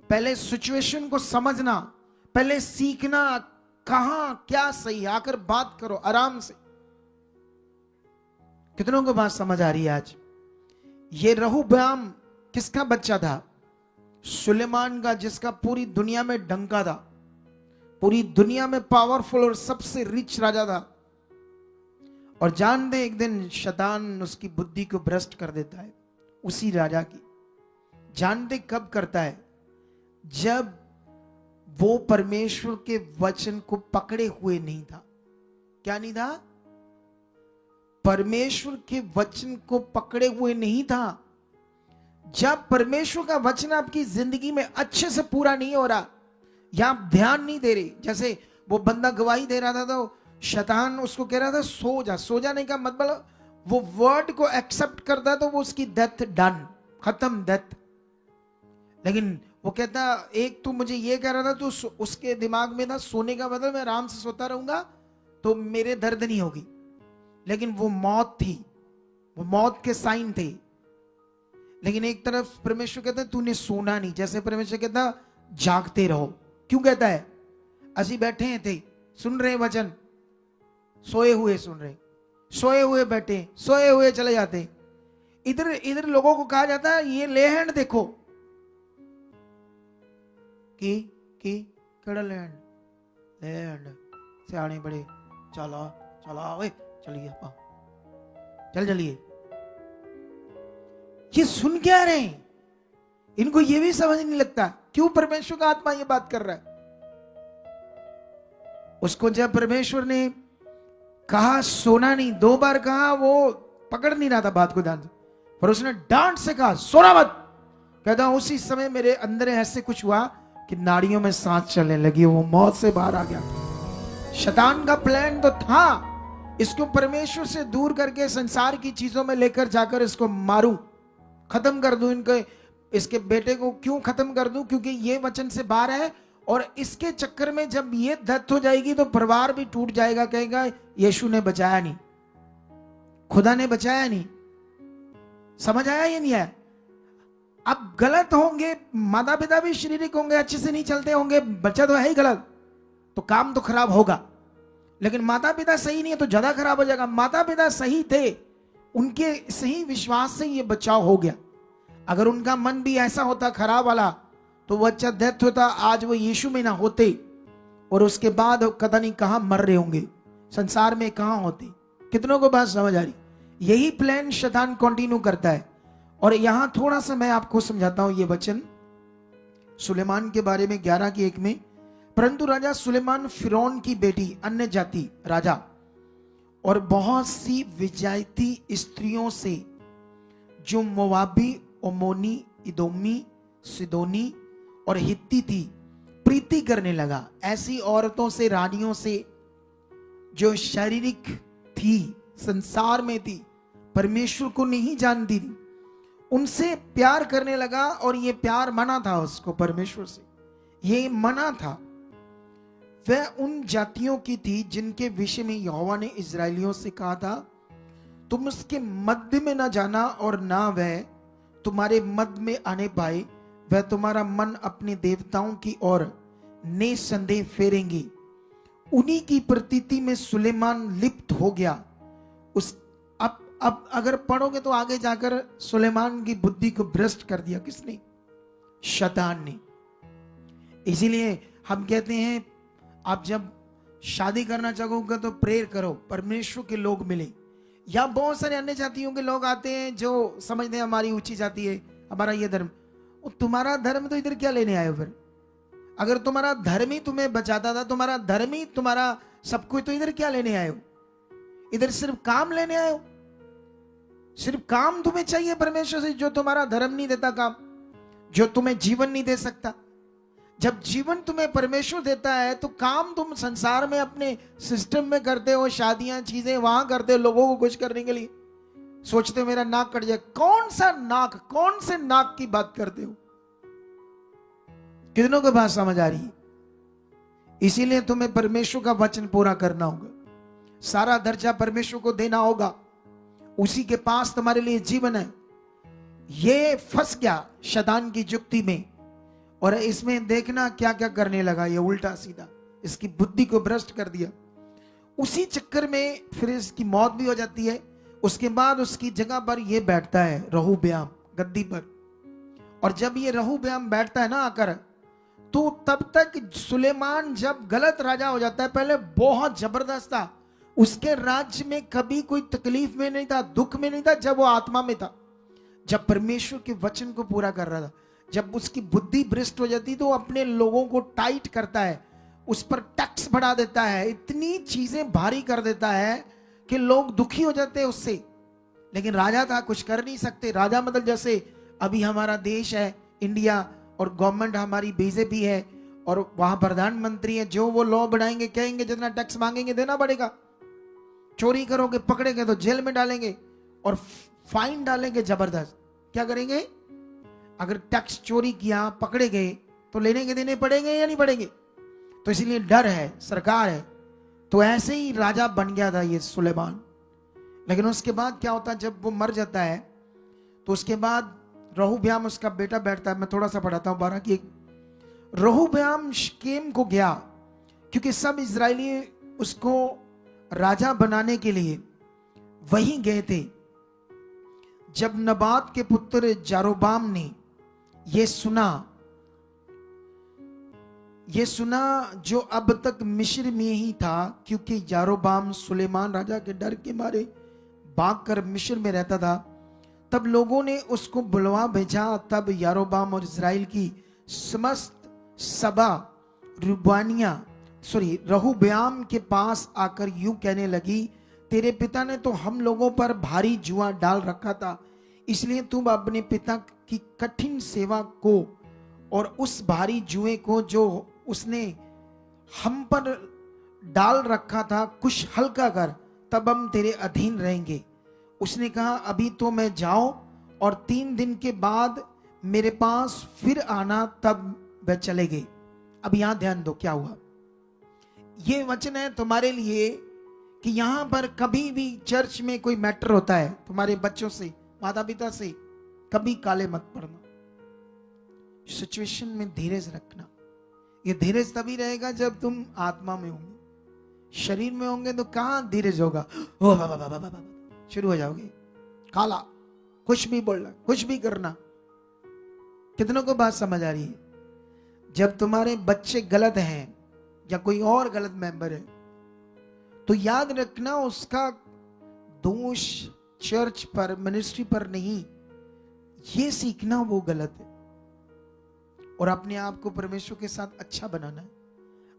पहले सिचुएशन को समझना, पहले सीखना कहां क्या सही, आकर बात करो आराम से। कितनों को बात समझ आ रही है आज? ये रहूब्याम किसका बच्चा था? सुलेमान का, जिसका पूरी दुनिया में डंका था, पूरी दुनिया में पावरफुल और सबसे रिच राजा था। और जान दे एक दिन शैतान उसकी बुद्धि को भ्रष्ट कर देता है, उसी राजा की। जानते कब करता है? जब वो परमेश्वर के वचन को पकड़े हुए नहीं था। क्या नहीं था? परमेश्वर के वचन को पकड़े हुए नहीं था। जब परमेश्वर का वचन आपकी जिंदगी में अच्छे से पूरा नहीं हो रहा या आप ध्यान नहीं दे रहे, जैसे वो बंदा गवाही दे रहा था तो शैतान उसको कह रहा था सो जा। सो जाने का मतलब वो वर्ड को एक्सेप्ट करता तो वो उसकी डेथ डन, खत्म डेथ। लेकिन वो कहता, एक तो मुझे ये कह रहा था, तो उसके दिमाग में था सोने का मतलब मैं आराम से सोता रहूंगा तो मेरे दर्द नहीं होगी। लेकिन वो मौत थी, वो मौत के साइन थे। लेकिन एक तरफ परमेश्वर कहता है तूने सोना नहीं, जैसे परमेश्वर कहता जागते रहो। क्यों कहता है? असी बैठे हैं थे, सुन रहे वचन, सोए हुए सुन रहे, सोए हुए बैठे, सोए हुए चले जाते। इधर इधर लोगों को कहा जाता है ये लेहैंड देखो की कड़ा लेहैंड, लेहैंड सियाने बड़े, चला चला ओए चलिए चल चलिए। ये सुन क्या रहे हैं? इनको ये भी समझ नहीं लगता क्यों परमेश्वर का आत्मा ये बात कर रहा है। उसको जब परमेश्वर ने कहा सोना नहीं, 2 बार कहा, वो पकड़ नहीं रहा था बात को ध्यान से, पर उसने डांट से कहा सोना मत। कहता उसी समय मेरे अंदर ऐसे कुछ हुआ कि नाड़ियों में सांस चलने लगी, वो मौत से बाहर आ गया। शैतान का प्लान तो था इसको परमेश्वर से दूर करके संसार की चीजों में लेकर जाकर इसको मारूं, खत्म कर दूं, इनके इसके बेटे को क्यों खत्म कर दूं? क्योंकि ये वचन से बाहर है और इसके चक्कर में जब ये डेथ हो जाएगी तो परिवार भी टूट जाएगा। कहेगा यीशु ने बचाया नहीं, खुदा ने बचाया नहीं। समझ आया या नहीं है? अब गलत होंगे, माता पिता भी शारीरिक होंगे, अच्छे से नहीं चलते होंगे, बच्चा तो है ही गलत, तो काम तो खराब होगा। लेकिन माता पिता सही नहीं है तो ज्यादा खराब हो जाएगा। माता पिता सही थे, उनके सही विश्वास से ये बचाव हो गया। अगर उनका मन भी ऐसा होता खराब वाला तो वो बच्चा डेथ होता, आज वो यीशु में ना होते और उसके बाद पता नहीं कहां मर रहे होंगे, संसार में कहां होते। कितनों को बात समझ आ रही? यही प्लान शैतान कंटिन्यू करता है। और यहां थोड़ा सा मैं आपको समझाता हूं ये वचन सुलेमान के बारे में 11:1 में। परंतु राजा सुलेमान फिरौन की बेटी अन्य जाति राजा और बहुत सी विजायती स्त्रियों से जो मोवाबी, ओमोनी, इदोमी, सिदोनी और हित्ती थी प्रीति करने लगा। ऐसी औरतों से, रानियों से जो शारीरिक थी, संसार में थी, परमेश्वर को नहीं जानती थी, उनसे प्यार करने लगा। और ये प्यार मना था उसको परमेश्वर से, ये मना था। वह उन जातियों की थी जिनके विषय में यहोवा ने इजरायलियों से कहा था, तुम उसके मध्य में ना जाना और ना वह तुम्हारे मध्य में आने पाए। वह तुम्हारा मन अपने देवताओं की ओर निसंदेह फेरेंगी। उन्हीं की प्रतीति में सुलेमान लिप्त हो गया। उस अब अगर पढ़ोगे तो आगे जाकर सुलेमान की बुद्धि को भ्रष्ट कर दिया किसने? शैतान ने। इसीलिए हम कहते हैं आप जब शादी करना चाहोगे तो प्रेयर करो परमेश्वर के लोग मिले। या बहुत सारे अन्य जातियों के लोग आते हैं जो समझते हैं हमारी ऊंची जाति है, हमारा ये धर्म। तुम्हारा धर्म तो इधर क्या लेने आए हो फिर? अगर तुम्हारा धर्म ही तुम्हें बचाता था, तुम्हारा धर्म ही तुम्हारा सब कुछ, तो इधर क्या लेने आए हो? इधर सिर्फ काम लेने आए हो। सिर्फ काम तुम्हें चाहिए परमेश्वर से, जो तुम्हारा धर्म नहीं देता काम, जो तुम्हें जीवन नहीं दे सकता। जब जीवन तुम्हें परमेश्वर देता है तो काम तुम संसार में अपने सिस्टम में करते हो, शादियां चीजें वहां करते हो लोगों को खुश करने के लिए। सोचते हो मेरा नाक कट जाए। कौन सा नाक, कौन से नाक की बात करते हो? कितनों को बात समझ आ रही है? इसीलिए तुम्हें परमेश्वर का वचन पूरा करना होगा, सारा दर्जा परमेश्वर को देना होगा, उसी के पास तुम्हारे लिए जीवन है। ये फंस गया शैतान की जुक्ति में और इसमें देखना क्या क्या करने लगा, ये उल्टा सीधा इसकी बुद्धि को भ्रष्ट कर दिया। उसी चक्कर में फिर इसकी मौत भी हो जाती है। उसके बाद उसकी जगह पर ये बैठता है रहूब्याम गद्दी पर। और जब ये रहूब्याम बैठता है ना आकर, तो तब तक सुलेमान जब गलत राजा हो जाता है, पहले बहुत जबरदस्त था, उसके राज्य में कभी कोई तकलीफ में नहीं था, दुख में नहीं था, जब वो आत्मा में था, जब परमेश्वर के वचन को पूरा कर रहा था। जब उसकी बुद्धि भ्रष्ट हो जाती तो अपने लोगों को टाइट करता है, उस पर टैक्स बढ़ा देता है, इतनी चीजें भारी कर देता है कि लोग दुखी हो जाते हैं उससे। लेकिन राजा था, कुछ कर नहीं सकते। राजा मतलब जैसे अभी हमारा देश है इंडिया और गवर्नमेंट हमारी बीजेपी है और वहां प्रधानमंत्री है, जो वो लॉ बनाएंगे, कहेंगे जितना टैक्स मांगेंगे देना पड़ेगा। चोरी करोगे पकड़ेंगे तो जेल में डालेंगे और फाइन डालेंगे जबरदस्त। क्या करेंगे? अगर टैक्स चोरी किया पकड़े गए तो लेने के देने पड़ेंगे या नहीं पड़ेंगे? तो इसलिए डर है, सरकार है। तो ऐसे ही राजा बन गया था ये सुलेमान। लेकिन उसके बाद क्या होता है, जब वो मर जाता है तो उसके बाद रहूब्याम उसका बेटा बैठता है। मैं थोड़ा सा पढ़ाता हूं 12:1। रहूब्याम शकेम को गया क्योंकि सब इजरायली उसको राजा बनाने के लिए वहीं गए थे। जब नबात के पुत्र जारोबाम ने ये सुना जो अब तक मिस्र में ही था, क्योंकि यारोबाम सुलेमान राजा के डर के मारे भागकर मिस्र में रहता था, तब लोगों ने उसको बुलवा भेजा। तब यारोबाम और इजराइल की समस्त सभा रहूब्याम के पास आकर यूं कहने लगी, तेरे पिता ने तो हम लोगों पर भारी जुआ डाल रखा था, इसलिए तुम अपने पिता की कठिन सेवा को और उस भारी जुए को जो उसने हम पर डाल रखा था कुछ हल्का कर, तब हम तेरे अधीन रहेंगे। उसने कहा, अभी तो मैं जाऊं और 3 दिन के बाद मेरे पास फिर आना, तब वह चले गए। अब यहां ध्यान दो क्या हुआ। ये वचन है तुम्हारे लिए कि यहां पर कभी भी चर्च में कोई मैटर होता है तुम्हारे बच्चों से, माता पिता से, कभी काले मत पड़ना। सिचुएशन में धीरज रखना। ये धीरज तभी रहेगा जब तुम आत्मा में होंगे। शरीर में होंगे तो कहां धीरज होगा, ओ बाबा शुरू हो जाओगे, काला, कुछ भी बोलना, कुछ भी करना। कितनों को बात समझ आ रही है? जब तुम्हारे बच्चे गलत हैं या कोई और गलत मेंबर है, तो याद रखना उसका दोष चर्च पर, मिनिस्ट्री पर नहीं, ये सीखना वो गलत है। और अपने आप को परमेश्वर के साथ अच्छा बनाना है।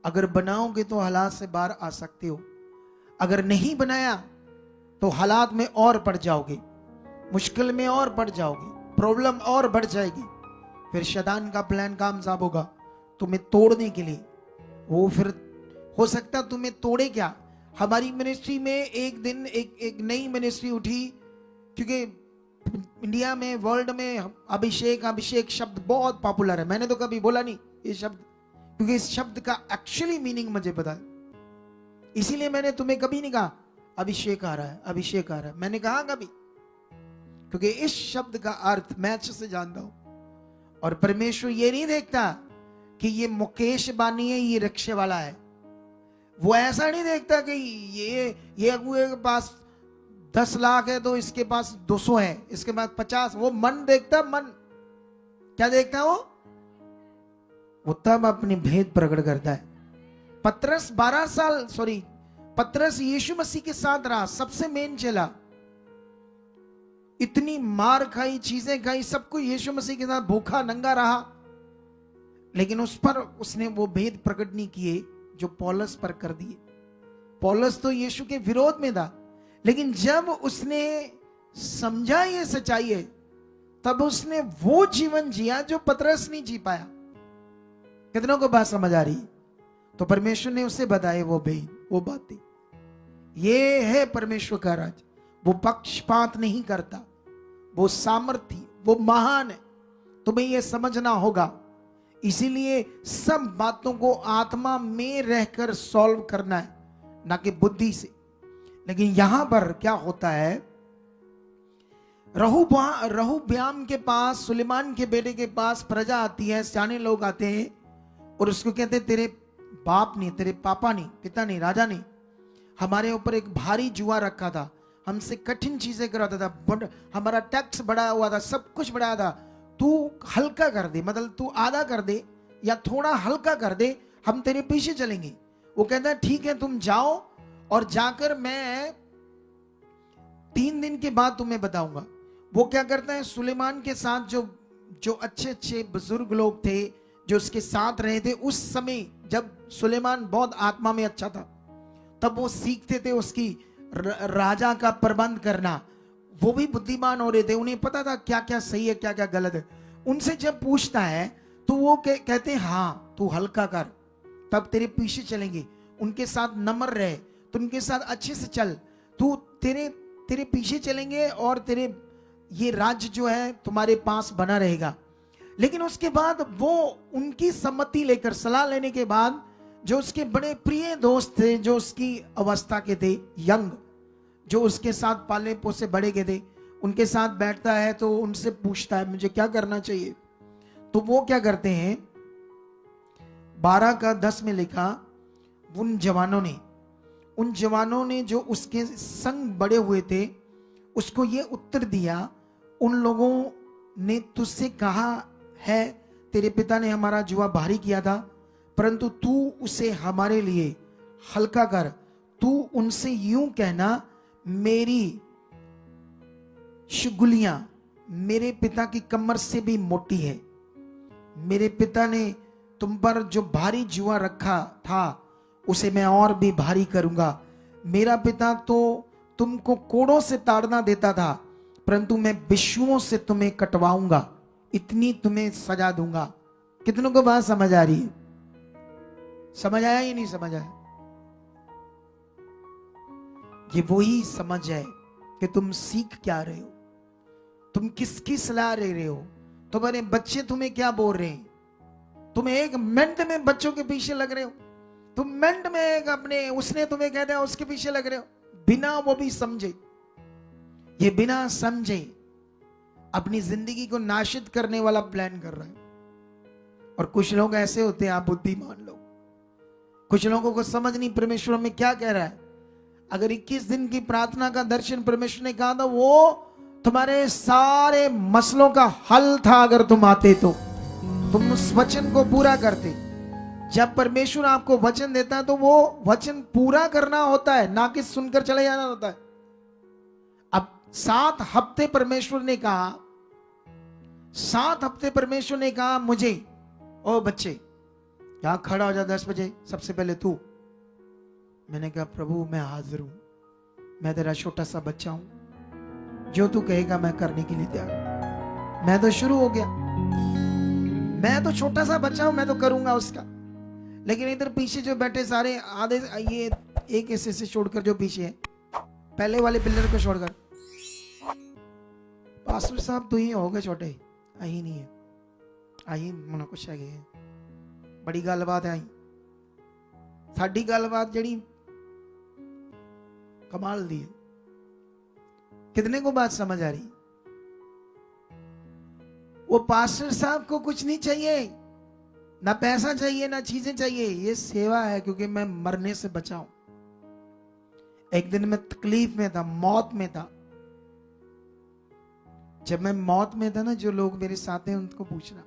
अगर बनाओगे तो हालात से बाहर आ सकते हो, अगर नहीं बनाया तो हालात में और पड़ जाओगे, मुश्किल में और पड़ जाओगे, प्रॉब्लम और बढ़ जाएगी। फिर शैतान का प्लान कामयाब होगा तुम्हें तोड़ने के लिए। वो फिर हो सकता तुम्हें तोड़े क्या। हमारी मिनिस्ट्री में एक दिन एक नई मिनिस्ट्री उठी, क्योंकि इंडिया में, वर्ल्ड में अभिषेक शब्द बहुत पॉपुलर है। मैंने तो कभी बोला नहीं ये शब्द, क्योंकि इस शब्द का एक्चुअली मीनिंग मुझे पता है। इसीलिए मैंने तुम्हें कभी नहीं कहा अभिषेक आ रहा है, अभिषेक आ रहा है। मैंने कहा कभी, क्योंकि इस शब्द का अर्थ मैं अच्छे से जानता हूं। और परमेश्वर ये नहीं देखता कि ये मुकेश बानी है, ये रिक्शे वाला है। वो ऐसा नहीं देखता कि ये अगुए के पास 10 लाख है तो इसके पास 200 है, इसके पास 50। वो मन देखता, मन क्या देखता है वो तब अपनी भेद प्रकट करता है। पतरस यीशु मसीह के साथ रहा, सबसे मेन चला, इतनी मार खाई, चीजें खाई, सब कुछ यीशु मसीह के साथ भूखा नंगा रहा, लेकिन उस पर उसने वो भेद प्रकट नहीं किए जो पौलुस पर कर दिए। पौलुस तो यीशु के विरोध में था, लेकिन जब उसने समझा ये सच्चाई है, तब उसने वो जीवन जिया जो पतरस नहीं जी पाया। कितनों को बात समझ आ रही? तो परमेश्वर ने उसे बताए वो भेद, वो बातें। ये है परमेश्वर का राज। वो पक्षपात नहीं करता, वो सामर्थ्य, वो महान है। तुम्हें ये समझना होगा। इसीलिए सब बातों को आत्मा में रहकर सॉल्व करना है, ना कि बुद्धि से। लेकिन यहां पर क्या होता है, रहुब्याम के पास, सुलेमान के बेटे के पास प्रजा आती है, सियाने लोग आते हैं और उसको कहते हैं तेरे बाप ने, तेरे पापा ने, पिता ने, राजा ने हमारे ऊपर एक भारी जुआ रखा था, हमसे कठिन चीजें कराता था, हमारा टैक्स बढ़ाया हुआ था, सब कुछ बढ़ाया था। तू हल्का कर दे, मतलब तू आधा कर दे या थोड़ा हल्का कर दे, हम तेरे पीछे चलेंगे। वो कहता है ठीक है, तुम जाओ और जाकर मैं 3 दिन के बाद तुम्हें बताऊंगा। वो क्या करता है, सुलेमान के साथ जो अच्छे अच्छे बुजुर्ग लोग थे जो उसके साथ रहे थे, उस समय जब सुलेमान बहुत आत्मा में अच्छा था, तब वो सीखते थे उसकी राजा का प्रबंध करना। वो भी बुद्धिमान हो रहे थे, उन्हें पता था क्या क्या सही है, क्या क्या गलत है। उनसे जब पूछता है तो वो कहते हैं हाँ तू हल्का कर, तब तेरे पीछे चलेंगे। उनके साथ नम्र रहे, तो उनके साथ अच्छे से चल, तू तेरे पीछे चलेंगे और तेरे ये राज्य जो है तुम्हारे पास बना रहेगा। लेकिन उसके बाद वो उनकी सम्मति लेकर, सलाह लेने के बाद, जो उसके बड़े प्रिय दोस्त थे, जो उसकी अवस्था के थे, यंग, जो उसके साथ पाले पोसे बड़े के थे, उनके साथ बैठता है तो उनसे पूछता है मुझे क्या करना चाहिए। तो वो क्या करते हैं, 12:10 में लिखा, उन जवानों ने जो उसके संग बड़े हुए थे उसको ये उत्तर दिया, उन लोगों ने तुझसे कहा है तेरे पिता ने हमारा जुआ भारी किया था, परंतु तू उसे हमारे लिए हल्का कर। तू उनसे यूं कहना, मेरी शुगुलियां मेरे पिता की कमर से भी मोटी है। मेरे पिता ने तुम पर जो भारी जुआ रखा था उसे मैं और भी भारी करूंगा। मेरा पिता तो तुमको कोड़ों से ताड़ना देता था, परंतु मैं बिच्छुओं से तुम्हें कटवाऊंगा, इतनी तुम्हें सजा दूंगा। कितनों को बात समझ आ रही है? समझ आया या नहीं समझ आया? ये वही समझ है कि तुम सीख क्या रहे हो, तुम किसकी सलाह ले रहे हो, तुम्हारे बच्चे तुम्हें क्या बोल रहे हैं। तुम एक मिनट में बच्चों के पीछे लग रहे हो, तुम मिनट में एक अपने, उसने तुम्हें कह दिया उसके पीछे लग रहे हो, बिना वो भी समझे। ये बिना समझे अपनी जिंदगी को नाशित करने वाला प्लान कर रहा है। और कुछ लोग ऐसे होते हैं, आप बुद्धिमान लोग, कुछ लोगों को समझ नहीं परमेश्वर हमें क्या कह रहा है। अगर 21 दिन की प्रार्थना का दर्शन परमेश्वर ने कहा था, वो तुम्हारे सारे मसलों का हल था। अगर तुम आते तो तुम उस वचन को पूरा करते। जब परमेश्वर आपको वचन देता है तो वो वचन पूरा करना होता है, ना कि सुनकर चले जाना होता है। अब 7 हफ्ते परमेश्वर ने कहा, 7 हफ्ते परमेश्वर ने कहा मुझे, ओ बच्चे यहां खड़ा हो जा 10 बजे, सबसे पहले तू। मैंने कहा प्रभु मैं हाजिर हूं, मैं तेरा छोटा सा बच्चा हूं, जो तू कहेगा मैं करने के लिए तैयार हूं। मैं तो शुरू हो गया, मैं तो छोटा सा बच्चा हूं, मैं तो करूंगा उसका। लेकिन इधर पीछे जो बैठे सारे आधे, ये एक ऐसे से छोड़कर जो पीछे है, पहले वाले पिलर को छोड़कर, पास्टर साहब तो ही हो गए छोटे, आई नहीं है, आई मना कुछ है बड़ी गलबात है। आई साडी गलबात जड़ी कमाल दी है। कितने को बात समझ आ रही? वो पास्टर साहब को कुछ नहीं चाहिए, ना पैसा चाहिए ना चीजें चाहिए, ये सेवा है, क्योंकि मैं मरने से बचा हूं। एक दिन मैं तकलीफ में था, मौत में था। जब मैं मौत में था ना, जो लोग मेरे साथ हैं उनको पूछना,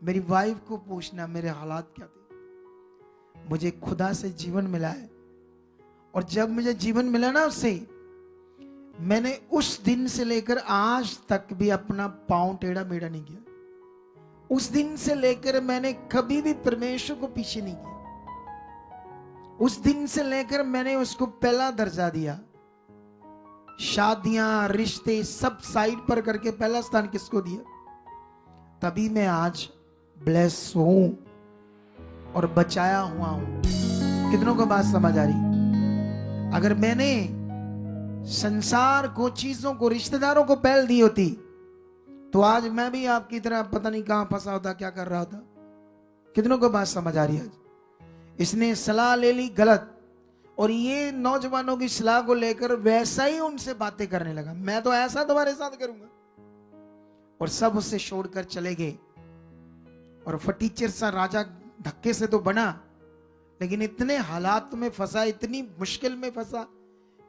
मेरी वाइफ को पूछना मेरे हालात क्या थे। मुझे खुदा से जीवन मिला है, और जब मुझे जीवन मिला ना उससे, मैंने उस दिन से लेकर आज तक भी अपना पांव टेढ़ा मेढ़ा नहीं किया। उस दिन से लेकर मैंने कभी भी परमेश्वर को पीछे नहीं किया। उस दिन से लेकर मैंने उसको पहला दर्जा दिया। शादियां रिश्ते सब साइड पर करके पहला स्थान किसको दिया? तभी मैं आज ब्लेस हूं और बचाया हुआ हूं। कितनों को बात समझ आ रही? अगर मैंने संसार को, चीजों को, रिश्तेदारों को पहल दी होती तो आज मैं भी आपकी तरह पता नहीं कहां फंसा होता, क्या कर रहा था। कितनों को बात समझ आ रही है? इसने सलाह ले ली गलत, और ये नौजवानों की सलाह को लेकर वैसा ही उनसे बातें करने लगा, मैं तो ऐसा तुम्हारे साथ करूंगा, और सब उससे छोड़कर चले गए। और फटीचर सा राजा धक्के से तो बना, लेकिन इतने हालात में फंसा, इतनी मुश्किल में फंसा,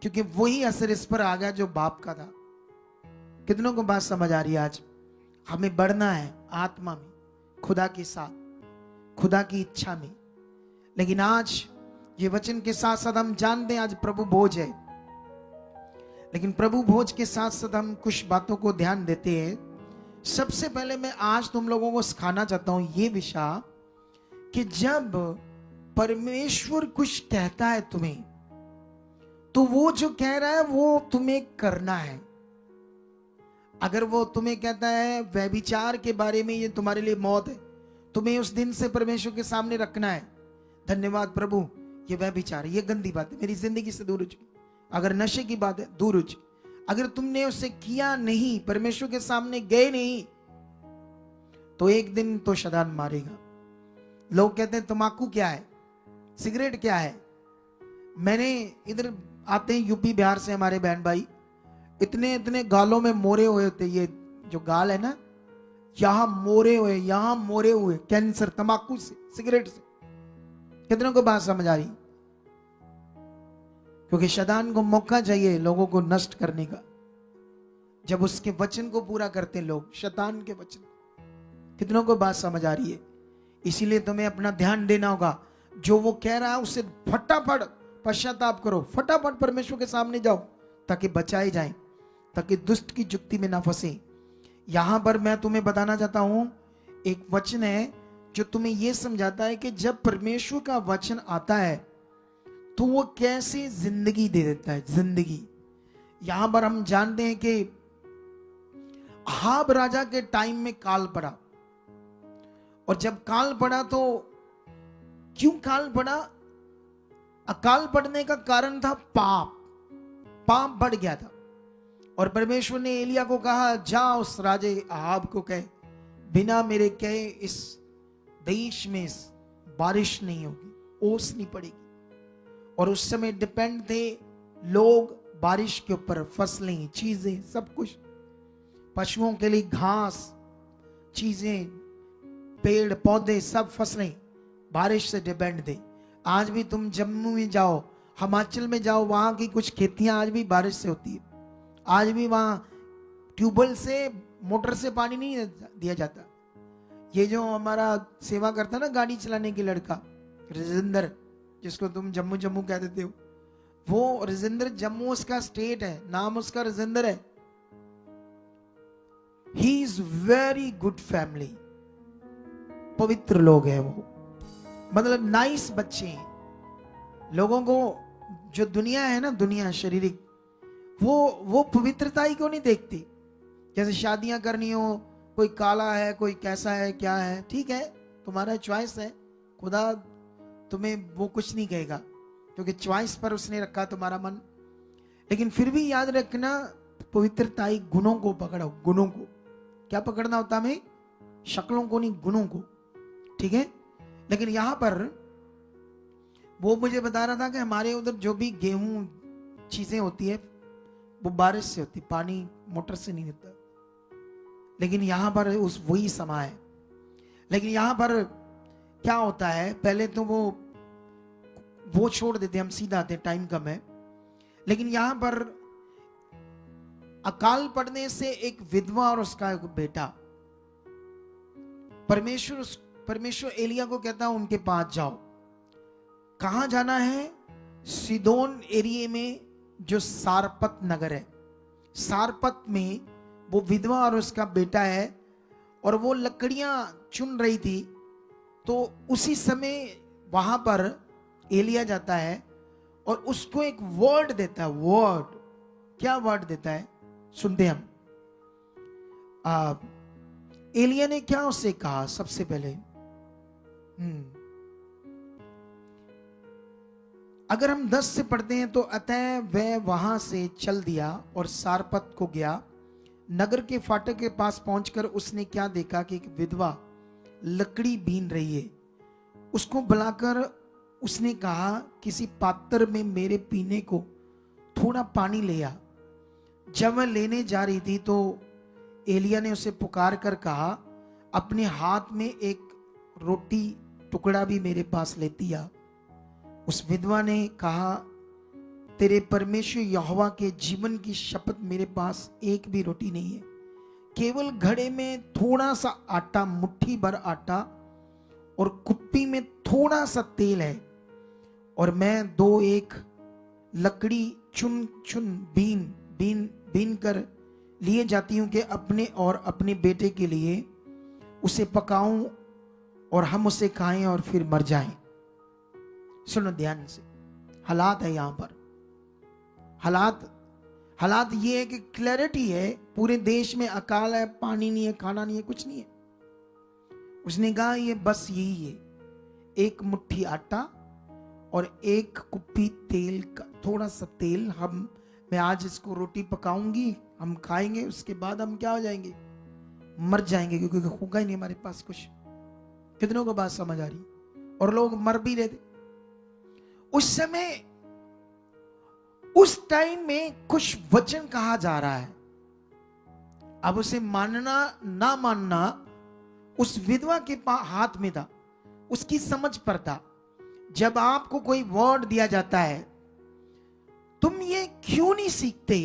क्योंकि वही असर इस पर आ गया जो बाप का था। कितनों को बात समझ आ रही है? आज हमें बढ़ना है आत्मा में, खुदा के साथ, खुदा की इच्छा में। लेकिन आज ये वचन के साथ साथ हम जानते हैं आज प्रभु भोज है, लेकिन प्रभु भोज के साथ साथ हम कुछ बातों को ध्यान देते हैं। सबसे पहले मैं आज तुम लोगों को सिखाना चाहता हूं ये विषय कि जब परमेश्वर कुछ कहता है तुम्हें, तो वो जो कह रहा है वो तुम्हें करना है। अगर वो तुम्हें कहता है व्यभिचार के बारे में, ये तुम्हारे लिए मौत है, तुम्हें उस दिन से परमेश्वर के सामने रखना है, धन्यवाद प्रभु ये व्यभिचार, ये गंदी बात है, मेरी जिंदगी से दूर हो चुकी। अगर नशे की बात है, दूर हो चुकी। अगर तुमने उससे किया नहीं, परमेश्वर के सामने गए नहीं, तो एक दिन तो शैतान मारेगा। लोग कहते हैं तंबाकू क्या है, सिगरेट क्या है। मैंने इधर आते हैं यूपी बिहार से हमारे बहन भाई, इतने इतने गालों में मोरे हुए होते, ये जो गाल है ना, यहां मोरे हुए, यहां मोरे हुए, कैंसर तंबाकू से, सिगरेट से। कितनों को बात समझ आ रही? क्योंकि शैतान को मौका चाहिए लोगों को नष्ट करने का। जब उसके वचन को पूरा करते हैं लोग, शैतान के वचन। कितनों को बात समझ आ रही है? इसीलिए तुम्हें अपना ध्यान देना होगा। जो वो कह रहा है उससे फटाफट पश्चाताप करो, फटाफट परमेश्वर के सामने जाओ, ताकि बचाए जाएं, ताकि दुष्ट की जुक्ति में ना फंसे। यहां पर मैं तुम्हें बताना चाहता हूं, एक वचन है जो तुम्हें यह समझाता है कि जब परमेश्वर का वचन आता है तो वो कैसे जिंदगी दे देता है। जिंदगी, यहां पर हम जानते हैं कि अहाब राजा के टाइम में काल पड़ा, और जब काल पड़ा तो क्यों काल पड़ा? अकाल पड़ने का कारण था पाप। पाप बढ़ गया था, और परमेश्वर ने एलिया को कहा, जा उस राजे अहाब को कहे, बिना मेरे कहे इस देश में बारिश नहीं होगी, ओस नहीं पड़ेगी। और उस समय डिपेंड थे लोग बारिश के ऊपर, फसलें, चीजें, सब कुछ, पशुओं के लिए घास, चीजें, पेड़ पौधे, सब फसलें बारिश से डिपेंड थे। आज भी तुम जम्मू में जाओ, हिमाचल में जाओ, वहां की कुछ खेतियां आज भी बारिश से होती है। आज भी वहां ट्यूबवेल से, मोटर से पानी नहीं दिया जाता। ये जो हमारा सेवा करता ना गाड़ी चलाने की लड़का राजेंद्र, जिसको तुम जम्मू जम्मू कह देते हो, वो राजेंद्र, जम्मू उसका स्टेट है, नाम उसका राजेंद्र है। He is very good family, पवित्र लोग हैं वो, मतलब नाइस बच्चे हैं। लोगों को जो दुनिया है ना, दुनिया शारीरिक, वो पवित्रता ही क्यों नहीं देखती। जैसे शादियां करनी हो, कोई काला है, कोई कैसा है, क्या है, ठीक है, तुम्हारा चॉइस है, खुदा तुम्हें वो कुछ नहीं कहेगा, क्योंकि चॉइस पर उसने रखा तुम्हारा मन। लेकिन फिर भी याद रखना, पवित्रताई गुणों को पकड़ो, गुणों को। क्या पकड़ना होता हमें? शक्लों को नहीं, गुणों को, ठीक है। लेकिन यहां पर वो मुझे बता रहा था कि हमारे उधर जो भी गेहूं चीजें होती है वो बारिश से होती, पानी मोटर से नहीं होता। लेकिन यहां पर उस वही समा है। लेकिन यहां पर क्या होता है, पहले तो वो छोड़ देते, हम सीधा आते, टाइम कम है। लेकिन यहां पर अकाल पड़ने से एक विधवा और उसका एक बेटा, परमेश्वर एलिया को कहता है उनके पास जाओ। कहां जाना है? सिदोन एरिया में जो सारपत नगर है, सारपत में वो विधवा और उसका बेटा है, और वो लकड़ियां चुन रही थी। तो उसी समय वहां पर एलिया जाता है और उसको एक वर्ड देता है। वर्ड, क्या वर्ड देता है सुनते हम। एलिया ने क्या उससे कहा? सबसे पहले अगर हम 10 से पढ़ते हैं तो अतः वह वहां से चल दिया और सारपत को गया। नगर के फाटक के पास पहुंचकर उसने क्या देखा कि एक विधवा लकड़ी बीन रही है। उसको बुलाकर उसने कहा, किसी पात्र में मेरे पीने को थोड़ा पानी ले आ। जब वह लेने जा रही थी तो एलिया ने उसे पुकार कर कहा, अपने हाथ में एक रोटी टुकड़ा भी मेरे पास लेती आ। उस विधवा ने कहा, तेरे परमेश्वर यहोवा के जीवन की शपथ, मेरे पास एक भी रोटी नहीं है, केवल घड़े में थोड़ा सा आटा, मुट्ठी भर आटा, और कुप्पी में थोड़ा सा तेल है। और मैं 2-1 लकड़ी चुन चुन बीन कर लिए जाती हूं कि अपने और अपने बेटे के लिए उसे पकाऊं और हम उसे खाएं और फिर मर जाएं। सुनो ध्यान से, हालात है यहां पर, हालात ये है कि क्लैरिटी है, पूरे देश में अकाल है, पानी नहीं है, खाना नहीं है, कुछ नहीं है। उसने कहा ये बस यही है, एक मुट्ठी आटा और एक कुप्पी तेल का, थोड़ा सा तेल, मैं आज इसको रोटी पकाऊंगी, हम खाएंगे, उसके बाद हम क्या हो जाएंगे? मर जाएंगे, क्योंकि होगा ही नहीं हमारे पास कुछ। कितनों को बात समझ आ रही? और लोग मर भी रहे थे उस समय। उस टाइम में कुछ वचन कहा जा रहा है। अब उसे मानना ना मानना उस विधवा के हाथ में था, उसकी समझ पर था। जब आपको कोई वर्ड दिया जाता है, तुम ये क्यों नहीं सीखते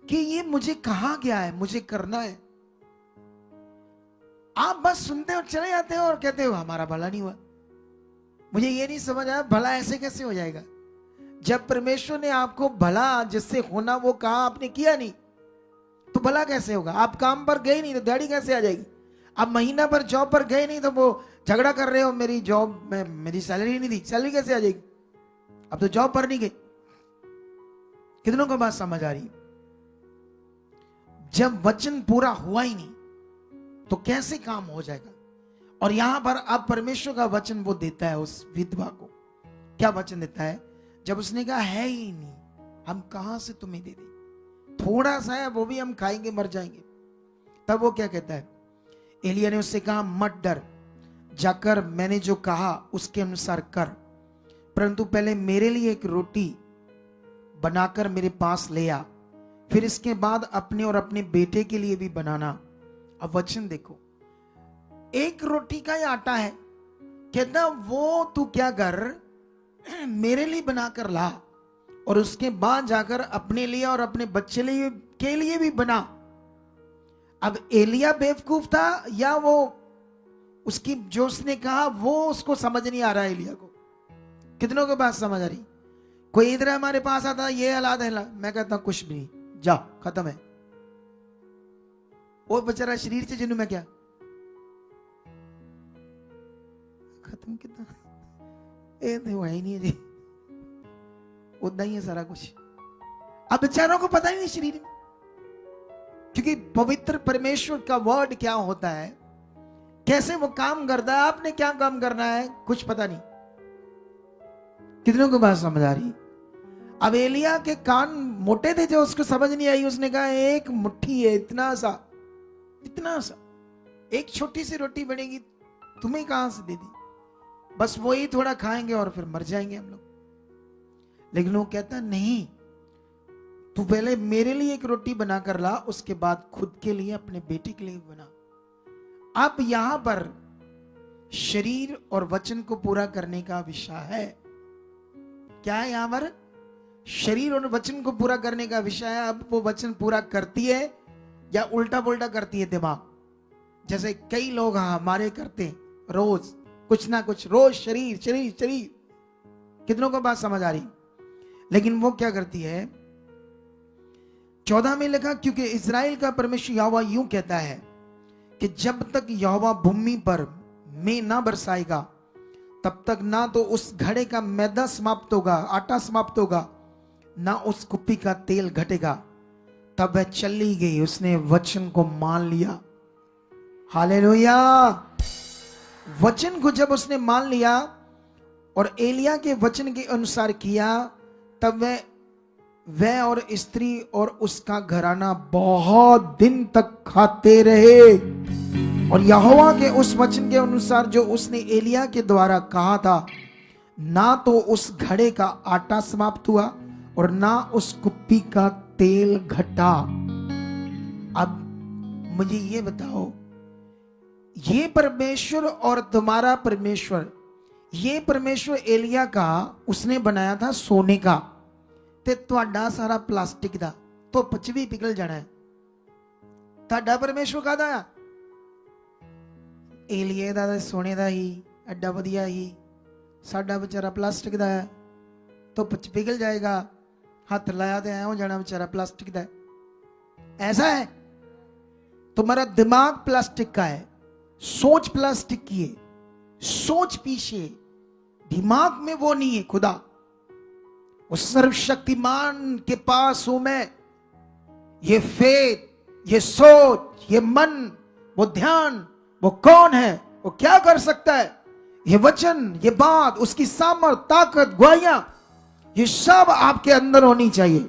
कि ये मुझे कहा गया है, मुझे करना है? आप बस सुनते हो, चले जाते हो और कहते हो हमारा भला नहीं हुआ। मुझे ये नहीं समझ आया, भला ऐसे कैसे हो जाएगा? जब परमेश्वर ने आपको भला जिससे होना वो कहा, आपने किया नहीं, तो भला कैसे होगा? आप काम पर गए नहीं तो दिहाड़ी कैसे आ जाएगी? आप महीना पर जॉब पर गए नहीं तो वो झगड़ा कर रहे हो, मेरी जॉब में मेरी सैलरी नहीं दी, सैलरी कैसे आ जाएगी? अब तो जॉब पर नहीं गए। कितनों को बात समझ आ रही? जब वचन पूरा हुआ ही नहीं तो कैसे काम हो जाएगा? और यहां पर अब परमेश्वर का वचन वो देता है उस विधवा को। क्या वचन देता है? जब उसने कहा है ही नहीं, हम कहां से तुम्हें दे दें, थोड़ा सा है, वो भी हम खाएंगे, मर जाएंगे। तब वो क्या कहता है? एलिया ने उससे कहा, मत डर, जाकर मैंने जो कहा उसके अनुसार कर, परंतु पहले मेरे लिए एक रोटी बनाकर मेरे पास ले आ, फिर इसके बाद अपने और अपने बेटे के लिए भी बनाना। अब वचन देखो, एक रोटी का ही आटा है, कहता वो तू क्या कर, मेरे लिए बना कर ला और उसके बाद जाकर अपने लिए और अपने बच्चे के लिए भी बना। अब एलिया बेवकूफ था या वो उसकी जो उसने कहा वो उसको समझ नहीं आ रहा है एलिया को? कितनों को बात समझ आ रही? कोई इधर हमारे पास आता ये हालात है, मैं कहता हूं कुछ भी नहीं, जा खत्म है। वो बेचारा शरीर से जिन्हों में क्या खत्म कितना ये तो है ही नहीं जी, उतना ही है सारा कुछ। अब बेचारों को पता ही नहीं शरीर में, क्योंकि पवित्र परमेश्वर का वर्ड क्या होता है, कैसे वो काम करता है, आपने क्या काम करना है कुछ पता नहीं। कितनों को बात समझ आ रही? अब एलिया के कान मोटे थे जो उसको समझ नहीं आई। उसने कहा एक मुट्ठी है, इतना सा एक छोटी सी रोटी बनेगी, तुम्हें कहां से दे दी, बस वही थोड़ा खाएंगे और फिर मर जाएंगे हम लोग। लेकिन वो कहता नहीं, तू पहले मेरे लिए एक रोटी बनाकर ला, उसके बाद खुद के लिए अपने बेटे के लिए बना। अब यहां पर शरीर और वचन को पूरा करने का विषय है। क्या है यहां पर? शरीर और वचन को पूरा करने का विषय है। अब वो वचन पूरा करती है या उल्टा पुल्टा करती है दिमाग? जैसे कई लोग हमारे करते हैं रोज कुछ ना कुछ, रोज शरीर शरीर शरीर। कितनों को बात समझ आ रही? लेकिन वो क्या करती है? 14 में लिखा, क्योंकि इस्राएल का परमेश्वर यहोवा यूं कहता है कि जब तक यहोवा भूमि पर में ना बरसाएगा तब तक ना तो उस घड़े का मैदा समाप्त होगा, आटा समाप्त होगा, ना उस कुप्पी का तेल घटेगा। तब वह चली गई, उसने वचन को मान लिया। हालेलुया। वचन को जब उसने मान लिया और एलिया के वचन के अनुसार किया, तब वह और स्त्री और उसका घराना बहुत दिन तक खाते रहे। और यहोवा के उस वचन के अनुसार जो उसने एलिया के द्वारा कहा था, ना तो उस घड़े का आटा समाप्त हुआ और ना उस कुप्पी का तेल घटा। अब मुझे ये बताओ, ये परमेश्वर और तुम्हारा परमेश्वर, ये परमेश्वर एलिया का उसने बनाया था सोने का, ते तुहाडा सारा प्लास्टिक दा, तो पच भी पिघल जाना है। तुहाडा परमेश्वर काहदा आ? एलिया दा सोने दा ही, एडा वधिया ही। साडा बेचारा प्लास्टिक दा है, तो पच पिघल जाएगा, हाथ लाया तो ऐ हो जाना बेचारा प्लास्टिक दा है। ऐसा है? तुम्हारा दिमाग प्लास्टिक का है, सोच प्लास्टिक की है, सोच पीछे, दिमाग में वो नहीं है खुदा। उस सर्वशक्तिमान के पास हूं मैं। ये फेथ, ये सोच, ये मन, वो ध्यान, वो कौन है, वो क्या कर सकता है, ये वचन, ये बात, उसकी सामर्थ, ताकत, ग्वाहियां, ये सब आपके अंदर होनी चाहिए।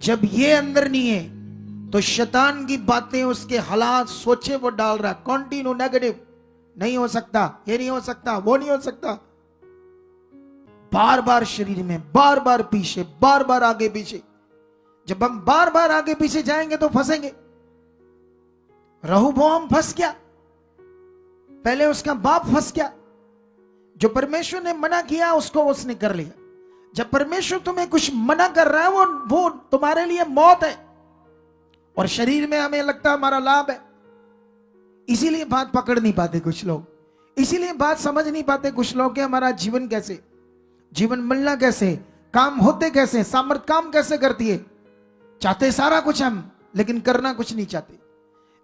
जब ये अंदर नहीं है तो शैतान की बातें, उसके हालात, सोचे वो डाल रहा, कॉन्टिन्यू नेगेटिव। नहीं हो सकता, ये नहीं हो सकता, वो नहीं हो सकता, बार बार शरीर में, बार बार पीछे, बार बार आगे पीछे। जब हम बार बार आगे पीछे जाएंगे तो फंसेंगे। रहोबोआम फंस गया, पहले उसका बाप फंस गया। जो परमेश्वर ने मना किया उसको उसने कर लिया। जब परमेश्वर तुम्हें कुछ मना कर रहा है, वो तुम्हारे लिए मौत है, और शरीर में हमें लगता है हमारा लाभ है। इसीलिए बात पकड़ नहीं पाते कुछ लोग, इसीलिए बात समझ नहीं पाते कुछ लोग कि हमारा जीवन कैसे, जीवन मिलना कैसे, काम होते कैसे, सामर्थ काम कैसे करती है। चाहते सारा कुछ हम, लेकिन करना कुछ नहीं चाहते।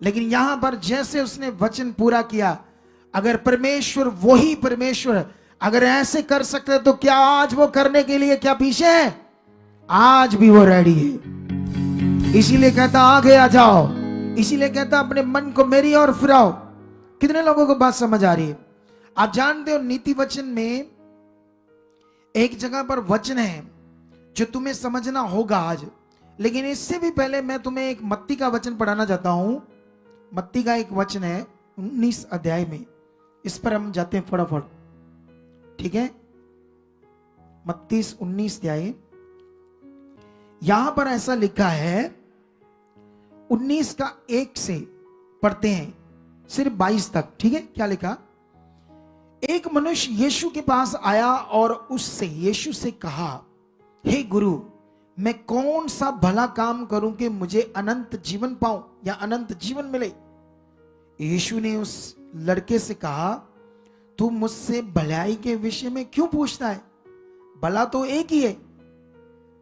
लेकिन यहां पर जैसे उसने वचन पूरा किया, अगर परमेश्वर, वही परमेश्वर अगर ऐसे कर सकते तो क्या आज वो करने के लिए क्या पीछे है? आज भी वो रेडी है। इसीलिए कहता आगे आ जाओ, इसीलिए कहता अपने मन को मेरी ओर फिराओ। कितने लोगों को बात समझ आ रही है? आप जानते हो नीति वचन में एक जगह पर वचन है जो तुम्हें समझना होगा आज। लेकिन इससे भी पहले मैं तुम्हें एक मत्ती का वचन पढ़ाना चाहता हूं। मत्ती का एक वचन है 19 अध्याय में, इस पर हम जाते हैं फटाफट, ठीक है? मत्ती 19 अध्याय, यहां पर ऐसा लिखा है, 19 का 1 से पढ़ते हैं सिर्फ 22 तक, ठीक है? क्या लिखा? एक मनुष्य यीशु के पास आया और उससे यीशु से कहा, हे गुरु, मैं कौन सा भला काम करूं कि मुझे अनंत जीवन पाऊं या अनंत जीवन मिले। यीशु ने उस लड़के से कहा, तू मुझसे भलाई के विषय में क्यों पूछता है? भला तो एक ही है,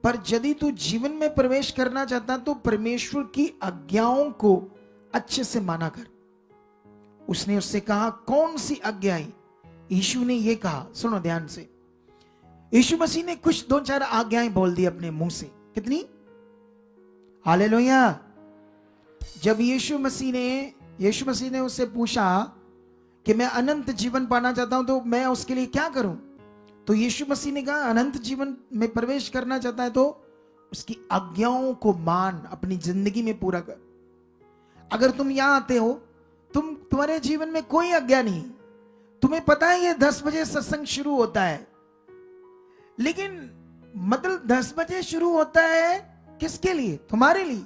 पर यदि तू जीवन में प्रवेश करना चाहता तो परमेश्वर की आज्ञाओं को अच्छे से माना कर। उसने उससे कहा, कौन सी आज्ञाएं? यीशु ने यह कहा, सुनो ध्यान से। यीशु मसीह ने कुछ 2-4 आज्ञाएं बोल दी अपने मुंह से। कितनी? हालेलुया। जब यीशु मसीह ने उससे पूछा कि मैं अनंत जीवन पाना चाहता हूं तो मैं उसके लिए क्या करूं, तो यीशु मसीह ने कहा, अनंत जीवन में प्रवेश करना चाहता है तो उसकी आज्ञाओं को मान, अपनी जिंदगी में पूरा कर। अगर तुम यहां आते हो, तुम्हारे जीवन में कोई आज्ञा नहीं, तुम्हें पता है ये 10 बजे सत्संग शुरू होता है, लेकिन मतलब 10 बजे शुरू होता है किसके लिए? तुम्हारे लिए।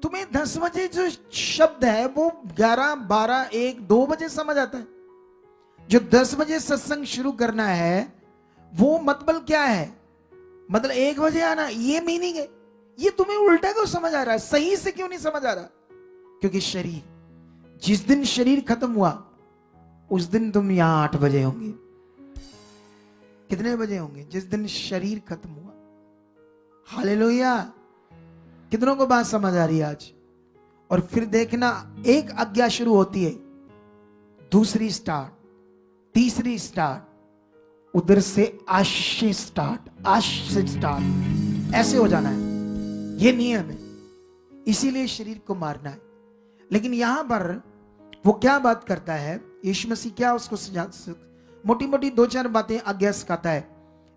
तुम्हें 10 बजे जो शब्द है वो 11, 12, 1, 2 बजे समझ आता है। जो 10 बजे सत्संग शुरू करना है वो मतलब क्या है? मतलब 1 बजे आना, ये मीनिंग है। ये तुम्हें उल्टा क्यों समझ आ रहा है? सही से क्यों नहीं समझ आ रहा? क्योंकि जिस दिन शरीर खत्म हुआ उस दिन तुम यहां 8 बजे होंगे। कितने बजे होंगे? जिस दिन शरीर खत्म हुआ। हालेलुया। कितनों को बात समझ आ रही है आज? और फिर देखना, एक आज्ञा शुरू होती है, दूसरी स्टार्ट, तीसरी स्टार्ट, उधर से आश से स्टार्ट, ऐसे हो जाना है। ये नियम है, इसीलिए शरीर को मारना है। लेकिन यहां पर वो क्या बात करता है, यीशु मसीह क्या उसको मोटी मोटी 2-4 बातें आज्ञा सिखाता है।